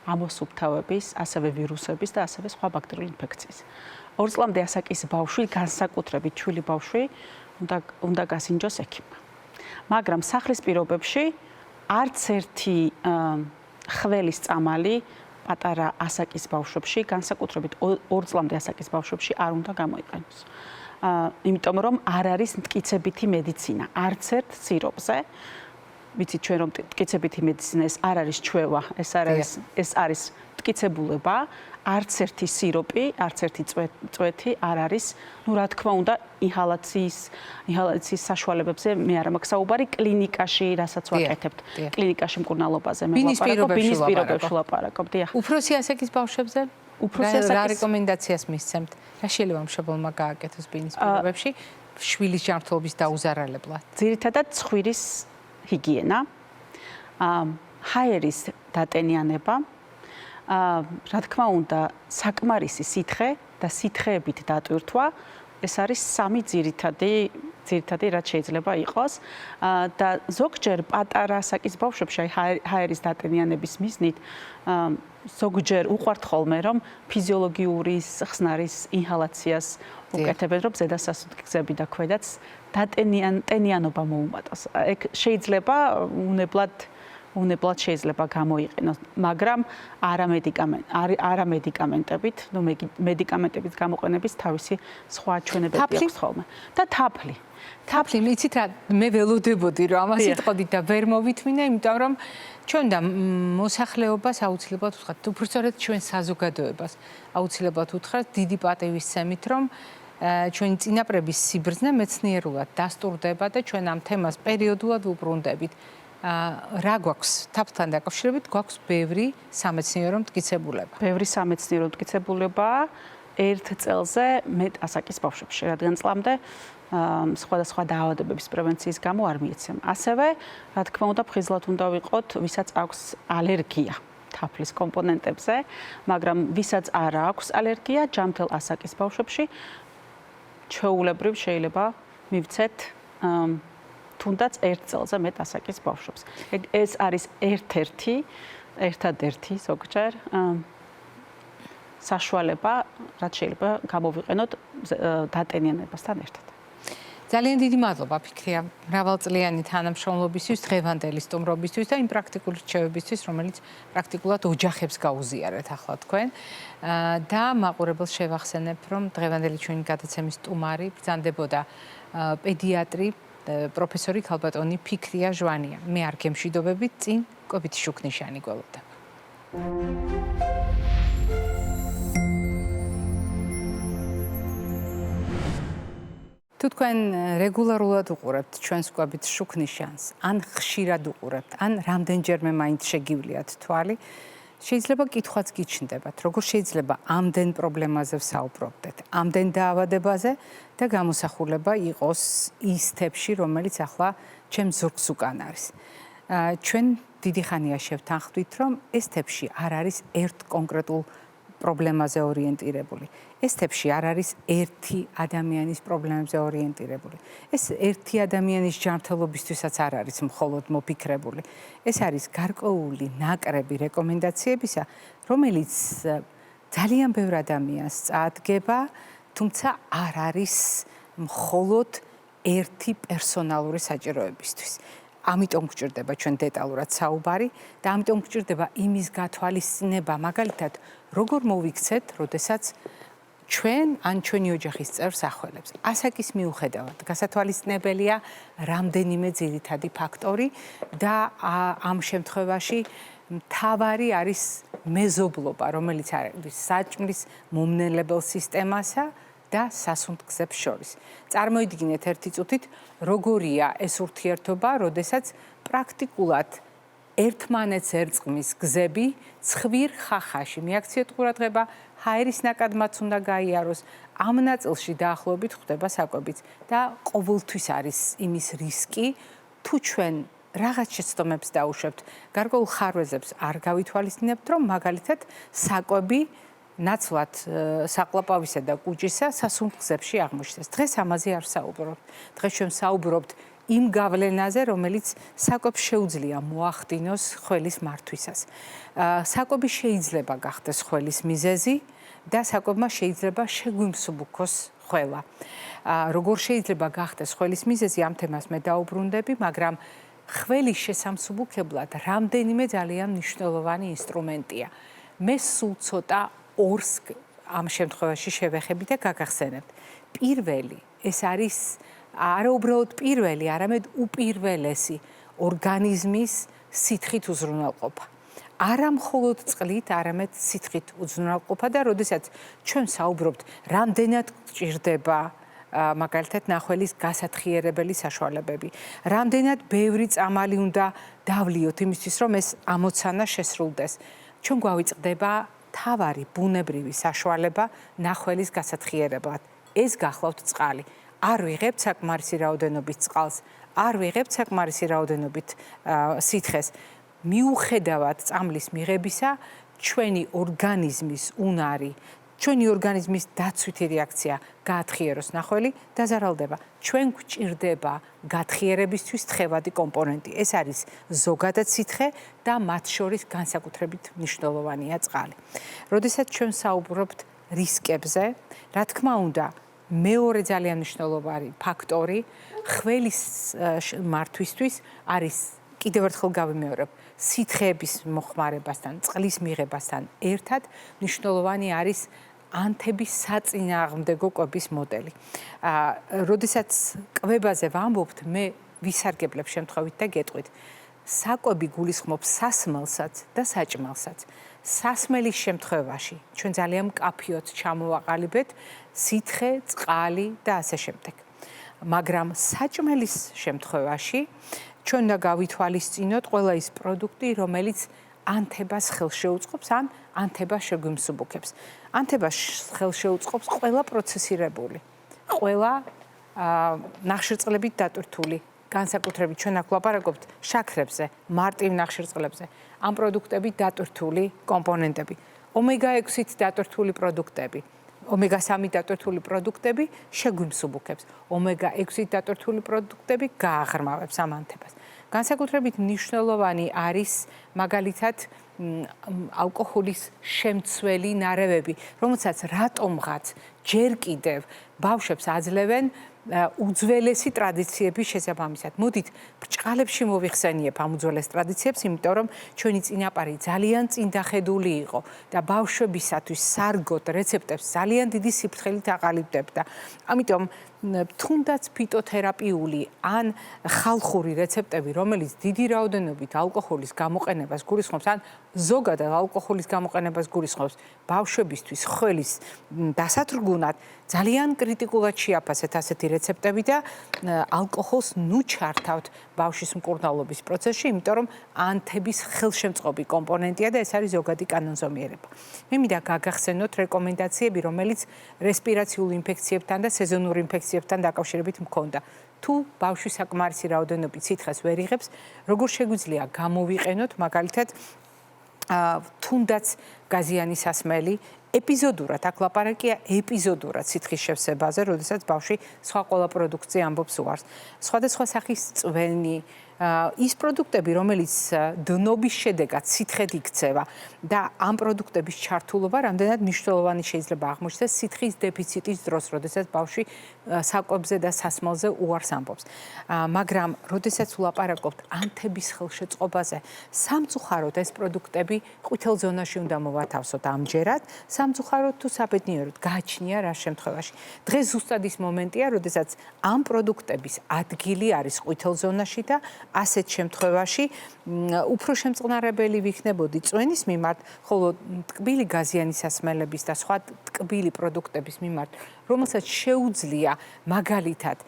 ამოსუფთავების, ასევე ვირუსების და ასევე სხვა ბაქტერიული ინფექციის. 2 წლამდე ასაკის ბავშვი, განსაკუთრებით ჩვილი ბავშვი, უნდა გასინჯოს ექიმმა. მაგრამ სახლის პირობებში არც ერთი ხველის წამალი პატარა ასაკის ბავშვებში, განსაკუთრებით 2 წლამდე ასაკის ბავშვებში არ უნდა გამოიყენოს. იმიტომ რომ არ არის მტკიცებითი მედიცინა, არც ერთ სიროპზე. ვიცით ჩვენ რომ მტკიცებითი მედიცინა ეს არ არის ჩვევა, ეს არის მტკიცებულება, არც ერთი სიროპი, არც ერთი წვეთი არ არის, ну რა თქმა უნდა, ინჰალაციის საშუალებებზე მე არ მაქვს საუბარი, კლინიკაში, რასაც ვაკეთებთ, კლინიკაში მკურნალობაზე მე ვაპარაკობ, ბინის პირობებში ვაპარაკობ, დიახ. უფროსი ასაკის ბავშვებზე? რა რეკომენდაციას მისცემთ? რა შეიძლება მშობელმა გააკეთოს ბინის პირობებში შვილის ჯანმრთელობის დაუზარალებლად? ძირითადად ცხვირის ჰიგიენა, ჰაერის დატენიანება, რა თქმა უნდა, საკმარისი სითხე და სითხეებით დატვირთვა, ეს არის 3 ძირითადი რაც შეიძლება იყოს და ზოგჯერ პატარა ასაკის ბავშვებში ჰაერის დატენიანების მიზნით ზოგჯერ უყვართ ხოლმე რომ ფიზიოლოგიური ხსნარის ინჰალაციას უკეთებენ, რომ ზედასასუნთქი გზები და ქვედაც დატენიანობა მოუმატოს. ეგ შეიძლება უნებლად შეიძლება გამოიყენოს, მაგრამ არა მედიკამენტებით, ნუ მედიკამენტების გამოყენების თავისი სხვა ჩვენებები აქვს ხოლმე. და თაფლი. თაფლი, იცით რა, მე ველოდებოდი რომ ამას იტყოდით და ვერ მოვითმინე, იმიტომ რომ ჩვენ და მოსახლეობას აუცილებლად ვთქვათ, უბრალოდ ჩვენ საზოგადოებას აუცილებლად ვთქვათ დიდი პატივისცემით, რომ ჩვენი წინაპრების სიბრძნე მეცნიერულად დასტურდება და ჩვენ ამ თემას პერიოდულად ვუბრუნდებით. რა გვაქვს თაფლთან დაკავშირებით? გვაქვს ბევრი სამეცნიერო მტკიცებულება. ბევრი სამეცნიერო მტკიცებულება 1 წელზე მეტ ასაკის ბავშვებში, რადგან წლამდე სხვადასხვა დაავადებების პრევენციის გამო არ მიეცემ. ასევე, რა თქმა უნდა, ფხიზლად უნდა ვიყოთ, ვისაც აქვს ალერგია თაფლის კომპონენტებზე, მაგრამ ვისაც არ აქვს ალერგია, ჯანმრთელ ასაკის ბავშვებში ჩვეულებრივ შეიძლება მივცეთ თუნდაც 1 წელზე მეტ ასაკის ბავშვებს. ეს არის ერთადერთი ზოგჯერ საშუალება, რაც შეიძლება გამოვიყენოთ დატენიანებასთან ერთად. ძალიან დიდი მადლობა ფიქრია მრავალწლიანი თანამშრომლობისთვის, დღევანდელი სტუმრობისთვის და იმ პრაქტიკული რჩევებისთვის, რომელიც პრაქტიკულად ოჯახებს გაუზიარეთ ახლა თქვენ. და მაყურებელს შევახსენებ, რომ დღევანდელი ჩვენი გადაცემის სტუმარი ბრძანდებოდა პედიატრი პროფესორი ქალბატონი ფიქრია ჟვანია. მე არ გემშვიდობებით, წინ კვებითი შუქნიშანი გველოდება. თუ თქვენ რეგულარულად უყურებთ ჩვენს კვებით შუქნიშანს, ან ხშირად უყურებთ, ან რამდენჯერმე მაინც შეგივლიათ თვალი, შეიძლება კითხვაც გიჩნდებათ, როგორ შეიძლება ამდენ პრობლემაზე ვსაუბრობდეთ, ამდენ დაავადებაზე და გამოსახულება იყოს ის თებში, რომელიც ახლა ჩემს ზურგს უკან არის. ჩვენ დიდი ხანია შევთანხმდით, რომ ეს თებში არ არის ერთ კონკრეტულ პრობლემაზე ორიენტირებული. ეს თებში არ არის ერთი ადამიანის პრობლემებზე ორიენტირებული. ეს ერთი ადამიანის ჯანმრთელობისთვისაც არ არის მხოლოდ მოფიქრებული. ეს არის გარკვეული ნაკრები რეკომენდაციებისა, რომელიც ძალიან ბევრ ადამიანს წაადგება, თუმცა არ არის მხოლოდ ერთი პერსონალური საჭიროებისთვის. ამიტომ გჭირდება ჩვენ დეტალურად საუბარი და ამიტომ გჭირდება იმის გათვალისწინება, მაგალითად, როგორ მოვიქცეთ, როდესაც ჩვენ ან ჩვენი ოჯახის წევრს ახველებს. ასაკის მიუხედავად, გასათვალისწინებელია რამდენიმე ძირითადი ფაქტორი და ამ შემთხვევაში მთავარი არის მეზობლობა, რომელიც არის საჭმლის მომნელებელ სისტემასა და სასუნთქზებს შორის. წარმოიდგინეთ ერთი წუთით, როგორია ეს ურთიერთობა, როდესაც პრაქტიკულად ერთმანეთს ერწყმის გზები ცხვირ ხახაში მიაქციეთ ყურადღება, ჰაერის ნაკადმაც უნდა გაიაროს, ამ ნაწილში დაახლოებით ხდება საკვებიც და ყოველთვის არის იმის რისკი, თუ ჩვენ რაღაც შეცდომებს დაუშვებთ, გარკვეულ ხარვეზებს არ გავითვალისწინებთ, რომ მაგალითად საკვები ნაცვლად საყლაპავისა და კუჭისა სასუნთქზებში აღმოჩნდეს. დღეს ამაზე არ ვსაუბრობთ. დღეს ჩვენ ვსაუბრობთ იმ გავლენაზე, რომელიც საკვებს შეუძლია მოახდინოს ხველის მართვისას. საკვები შეიძლება გახდეს ხველის მიზეზი და საკვებმა შეიძლება შეგვიმსუბუქოს ხველა. როგორ შეიძლება გახდეს ხველის მიზეზი, ამ თემას მე დაუბრუნდები, მაგრამ ხველის შესამსუბუქებლად რამდენიმე ძალიან მნიშვნელოვანი ინსტრუმენტია. მე სულ ცოტა ორს ამ შემთხვევაში შევეხები და გაგახსენებთ. პირველი, ეს არის არა უბრალოდ პირველი, არამედ უპირველესი ორგანიზმის სითხით უზრუნველყოფა. არა მხოლოდ წყლით, არამედ სითხით უზრუნველყოფა და როდესაც ჩვენ საუბრობთ, რამდენად გჭირდება მაგალითად ნახველის გასათხიერებელი საშუალებები, რამდენად ბევრი წამალი უნდა დავლიოთ იმისთვის, რომ ეს ამოცანა შესრულდეს. ჩვენ გვავიწყდება თავარი ბუნებრივი საშუალება ნახველის გასათხიერებლად. ეს გახლავთ წყალი. არ ვიღებთ საკმარისი რაოდენობით წყალს, არ ვიღებთ საკმარისი რაოდენობით სითხეს. მიუხედავად წამლის მიღებისა, ჩვენი ორგანიზმის უნარი, ჩვენი ორგანიზმის დაცვითი რეაქცია გაათხიეროს ნახველი დაზარალდება. ჩვენ გვჭირდება გათხიერებისთვის თხევადი კომპონენტი. ეს არის ზოგადად სითხე და მათ შორის განსაკუთრებით მნიშვნელოვანია წყალი. როდესაც ჩვენ საუბრობთ რისკებზე, რა თქმა უნდა, მეორე ძალიან მნიშვნელოვანი ფაქტორი ხველის მართვისთვის არის კიდევ ერთხელ გავიმეორებ, სითხეების მოხმარებასთან, წყლის მიღებასთან ერთად მნიშვნელოვანი არის ანთების საწინააღმდეგო კვების მოდელი. როდესაც კვებაზე ვამბობთ, მე ვისარგებლებ შემთხვევით და გეტყვით. საკვები გულისხმობს სასმელსაც და საჭმელსაც. სასმელის შემთხვევაში ჩვენ ძალიან მკაფიოდ ჩამოვაყალიბეთ სითხე, წყალი და ასე შემდეგ. მაგრამ საჭმელის შემთხვევაში ჩვენ უნდა გავითვალისწინოთ ყველა ის პროდუქტი, რომელიც ანთებას ხელშეუწყობს ან ანთებას შეგვიმსუბუქებს. ანთებას ხელშეუწყობს ყველა პროცესირებული, ყველა ნახშირწყლებით დატვირთული, განსაკუთრებით ჩვენ აქ ვლაპარაკობთ შაქრებზე, მარტივ ნახშირწყლებზე, ამ პროდუქტებით დატვირთული კომპონენტები, ომეგა-6-ით დატვირთული პროდუქტები, ომეგა-3-ით დატვირთული პროდუქტები შეგვიმსუბუქებს, ომეგა-6-ით დატვირთული პროდუქტები გააღრმავებს ამ ანთებას. განსაკუთრებით მნიშვნელოვანი არის მაგალითად ალკოჰოლის შემცველი ნარევები, რომელსაც რატომღაც ჯერ კიდევ ბავშვებს აძლევენ უძველესი ტრადიციების შესაბამისად. მოდით ბრჭყალებში მოვიხსენიებ ამ უძველეს ტრადიციებს, იმიტომ რომ ჩვენი წინაპარი ძალიან წინდახედული იყო და ბავშვებისათვის სარგოდ რეცეპტებს ძალიან დიდი სიფრთხილით აყალიბებდა. ამიტომ თუნდაც ფიტოთერაპიული ან ხალხური რეცეპტები, რომელიც დიდი რაოდენობით ალკოჰოლის გამოყენებას გულისხმობს, ან ზოგადად ალკოჰოლის გამოყენებას გულისხმობს, ბავშვებისთვის ხველის დასათრგუნად ძალიან კრიტიკულად შეაფასეთ ასეთი რეცეპტები და ალკოჰოლს ნუ ჩართავთ ბავშვის მკურნალობის პროცესში, იმიტომ რომ ანთების ხელშემწყობი კომპონენტია და ეს არის ზოგადი კანონზომიერება. მე მინდა გაგახსენოთ რეკომენდაციები, რომელიც რესპირაციულ ინფექციებთან და სეზონურ ინფექციებთან დაკავშირებით მქონდა. თუ ბავშვი საკმარისი რაოდენობით სითხეს ვერ იღებს, როგორ შეგვიძლია გამოვიყენოთ მაგალითად თუნდაც გაზიანი სასმელი ეპიზოდურად, აქ ლაპარაკია ეპიზოდურად სითხის შევსებაზე, როდესაც ბავშვი სხვა ყველა პროდუქტზე ამბობს უარს. სხვადასხვა სახის წვენი, ის პროდუქტები, რომელიც დნობის შედეგად სითხედ იქცევა და ამ პროდუქტების ჩართულობა რამდენად მნიშვნელოვანი შეიძლება აღმოჩნდეს სითხის დეფიციტის დროს, როდესაც ბავშვი საკვებზე და სასმელზე უარს ამბობს. მაგრამ როდესაც ვლაპარაკობთ ანთების ხელშეწყობაზე, სამწუხაროდ ეს პროდუქტები ყვითელ ზონაში უნდა მოვათავსოთ ამჯერად, სამწუხაროდ თუ საბედნიეროდ გააჩნია რა შემთხვევაში. დღეს ზუსტად ის მომენტია, როდესაც ამ პროდუქტების ადგილი არის ყვითელ ზონაში და ასეთ შემთხვევაში უფრო შემწყნარებელი ვიქნებოდი წვენის მიმართ, ხოლო ტკბილი გაზიანი სასმელების და სხვა ტკბილი პროდუქტების მიმართ, რომელსაც შეუძლია მაგალითად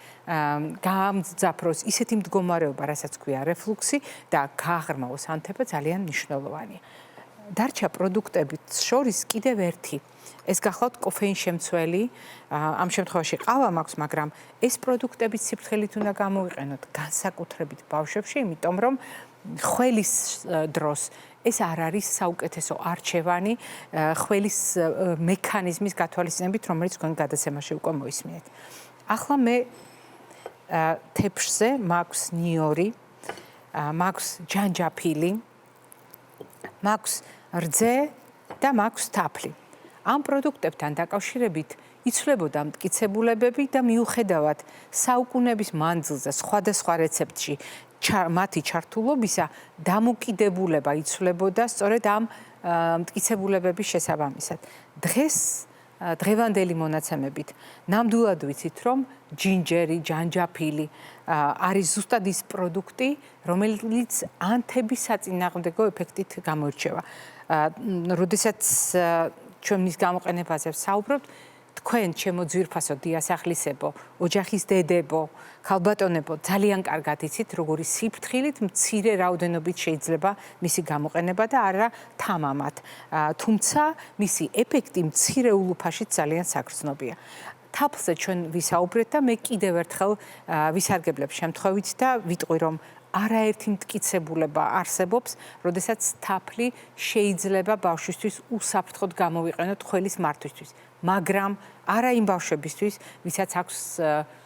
გაამძაფროს ისეთი მდგომარეობა, რასაც ქვია რეფლუქსი და გააღრმავოს ანთება, ძალიან მნიშვნელოვანია. დარჩა პროდუქტებით შორის კიდევ ერთი. ეს გახლავთ კოფეინშემცველი, ამ შემთხვევაში ყავა მაქვს, მაგრამ ეს პროდუქტები სიფრთხილით უნდა გამოვიყენოთ განსაკუთრებით ბავშვებში, იმიტომ რომ ხველის დროს ეს არ არის საუკეთესო არჩევანი ხველის მექანიზმის გათვალისწინებით, რომელიც თქვენ გადაცემაში უკვე მოისმინეთ. ახლა მე თეფშზე მაქვს ნიორი, მაქვს ჯანჯაფილი, მაქვს რძე და მაქვს თაფლი. ამ პროდუქტებთან დაკავშირებით იცვლებოდა მტკიცებულებები და მიუხედავად საუკუნეების მანძილზე სხვადასხვა რეცეპტში მათი ჩართულობისა დამოკიდებულება იცვლებოდა სწორედ ამ მტკიცებულებების შესაბამისად. დღეს დღევანდელი მონაცემებით ნამდვილად ვიცით, რომ ჯინჯერი, ჯანჯაფილი არის ზუსტად ის პროდუქტი, რომელიც ანთების საწინააღმდეგო ეფექტით გამოირჩევა. როდესაც ჩვენ მის გამოყენებაზე ვსაუბრობთ, თქვენ ჩემო ძვირფასო დიასახლისებო, ოჯახის დედებო, ქალბატონებო, ძალიან კარგად იცით, როგორი სიფრთხილით მცირე რაოდენობით შეიძლება მისი გამოყენება და არა თამამად. თუმცა მისი ეფექტი მცირე ულუფაშიც ძალიან საგრძნობია. თაფლზე ჩვენ ვისაუბრეთ და მე კიდევ ერთხელ ვისარგებლებ შემთხვევით და ვიტყვი, რომ არაერთი მტკიცებულება არსებობს, როდესაც თაფლი შეიძლება ბავშვისთვის უსაფრთხოდ გამოვიყენოთ ხველის მართვისთვის, მაგრამ არა იმ ბავშვებისთვის, ვისაც აქვს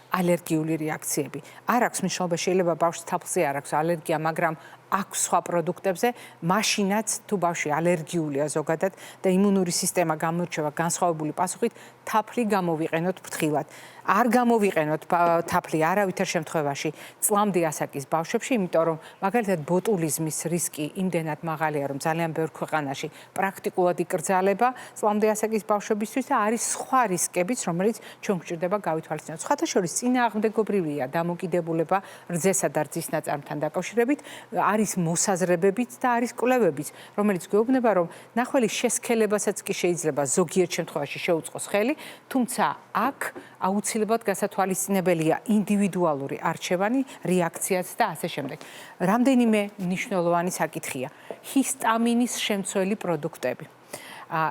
ალერგიული რეაქციები. არ აქვს მნიშვნელობა, შეიძლება ბავშვს თაფლზე არ აქვს ალერგია, მაგრამ აქვს სხვა პროდუქტებზე, მაშინაც თუ ბავშვი ალერგიულია ზოგადად და იმუნური სისტემა გამოირჩევა განსხვავებული პასუხით, თაფლი გამოვიყენოთ ფრთხილად. არ გამოვიყენოთ თაფლი არავითარ შემთხვევაში წლამდე ასაკის ბავშვებში, იმიტომ რომ მაგალითად ბოტულიზმის რისკი იმდენად მაღალია, რომ ძალიან ბევრ ქვეყანაში პრაქტიკულად იკრძალება წლამდე ასაკის ბავშვებისთვის და არის სხვა რისკებიც, რომელიც ჩვენ გვჭირდება გავითვალისწინოთ. სხვათა შორის წინააღმდეგობრივია დამოკიდებულება რძესა და რძის ნაწარმთან დაკავშირებით, არის მოსაზრებებიც და არის კვლევებიც, რომელიც გვეუბნება, რომ ნახველის შესქელებასაც კი შეიძლება ზოგიერთ შემთხვევაში შეუწყოს ხელი, თუმცა აქ აუცილებლად გასათვალისწინებელია ინდივიდუალური არჩევანი, რეაქციაც და ასე შემდეგ. რამდენიმე მნიშვნელოვანი საკითხია. ჰისტამინის შემცველი პროდუქტები.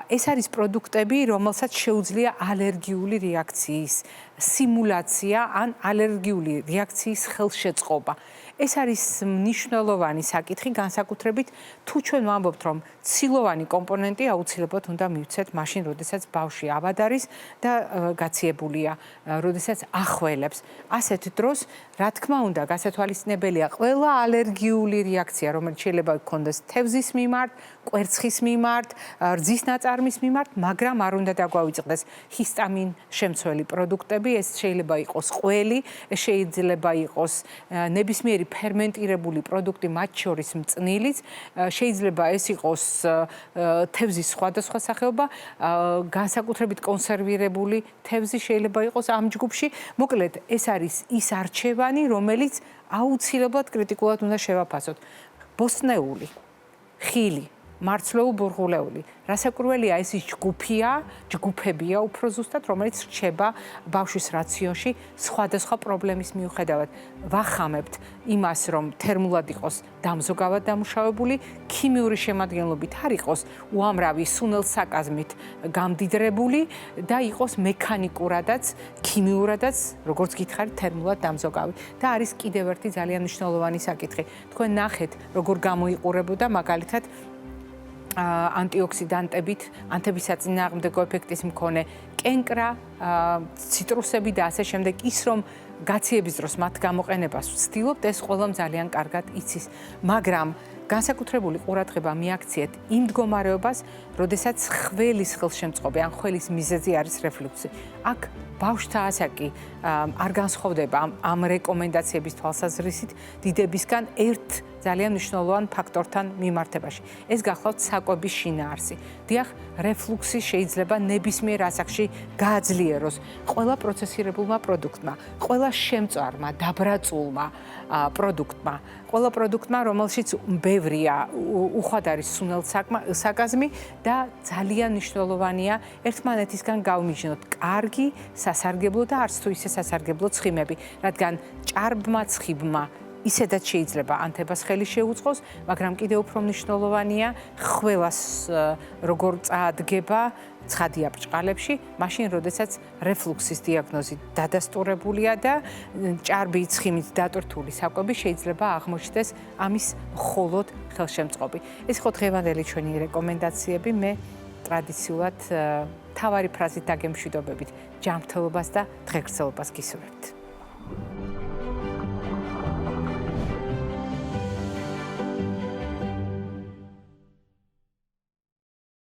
ეს არის პროდუქტები, რომელსაც შეუძლია ალერგიული რეაქციის სიმულაცია ან ალერგიული რეაქციის ხელშეწყობა. ეს არის მნიშვნელოვანი საკითხი, განსაკუთრებით თუ ჩვენ ვამბობთ, რომ ცილოვანი კომპონენტი აუცილებლად უნდა მივცეთ მაშინ, როდესაც ბავშვი ავად არის და გაციებულია, როდესაც ახველებს. ასეთ დროს, რა თქმა უნდა, გასათვალისწინებელია ყველა ალერგიული რეაქცია, რომელიც შეიძლება გქონდეს თევზის მიმართ, კვერცხის მიმართ, რძის ნაწარმის მიმართ, მაგრამ არ უნდა დაგვავიწყდეს ჰისტამინ შემცველი პროდუქტები, ჭარბი, ეს შეიძლება იყოს ყველი, ეს შეიძლება იყოს ნებისმიერი ფერმენტირებული პროდუქტი, მათ შორის მწნილიც, შეიძლება ეს იყოს თევზის სხვადასხვა სახეობა, განსაკუთრებით კონსერვირებული თევზი შეიძლება იყოს ამ ჯგუფში. მოკლედ, ეს არის ის არჩევანი, რომელიც აუცილებლად კრიტიკულად უნდა შევაფასოთ. ბოსტნეული, ხილი, მარცვლეულ-ბურღულეული. რასაკვირველია, ეს ის ჯგუფებია უფრო ზუსტად, რომელიც რჩება ბავშვის რაციონში სხვადასხვა პრობლემის მიუხედავად. ვახამებთ იმას, რომ თერმულად იყოს დამზოგავად დამუშავებული, ქიმიური შემადგენლობით არ იყოს უამრავი სუნელსაკაზმით გამდიდრებული და იყოს მექანიკურადაც, ქიმიურადაც, როგორც გითხარით, თერმულად დამზოგავი. და არის კიდევ ერთი ძალიან მნიშვნელოვანი საკითხი. თქვენ ნახეთ, როგორ გამოიყურებოდა მაგალითად ანტიოქსიდანტებით, ანთებისაწინააღმდეგო ეფექტის მქონე კენკრა, ციტრუსები და ასე შემდეგ, ის რომ გაციების დროს მათ გამოყენებას ვცდილობთ, ეს ყველამ ძალიან კარგად იცის. მაგრამ განსაკუთრებული ყურადღება მიაქციეთ იმ მდგომარეობას, როდესაც ხველის ხელშემწყობი ან ხველის მიზეზი არის რეფლუქსი. აქ ბავშვთა ასაკი არ განსხვავდება ამ რეკომენდაციების თვალსაზრისით დიდებისგან ერთ ძალიან მნიშვნელოვან ფაქტორთან მიმართებაში. ეს გახლავთ საკვების შინაარსი. დიახ, რეფლუქსი შეიძლება ნებისმიერ ასაკში გააძლიეროს ყველა პროცესირებულმა პროდუქტმა, ყველა შემწვარმა, დაბრაწულმა პროდუქტმა, ყველა პროდუქტმა, რომელშიც ბევრია უხვად არის სუნელსაკაზმი და ძალიან მნიშვნელოვანია ერთმანეთისგან გავმიჯნოთ კარგი სასარგებლო და არც თუ ისე სასარგებლო ცხიმები, რადგან ჭარბმა ცხიმმა ისედაც შეიძლება ანთებას ხელი შეუწყოს, მაგრამ კიდევ უფრო მნიშვნელოვანია ხველას როგორ წაადგება ცხადია ბრჭყალებში, მაშინ როდესაც რეფლუქსის დიაგნოზი დადასტურებულია და ჭარბი ცხიმით დატვირთული საკვები შეიძლება აღმოჩნდეს ამის მხოლოდ ხელშემწყობი. ეს იყო დღევანდელი ჩვენი რეკომენდაციები. მე ტრადიციულად თავარი ფრაზით დაგემშვიდობებით ჯანმრთელობას და დღეგრძელობას გისურვებთ.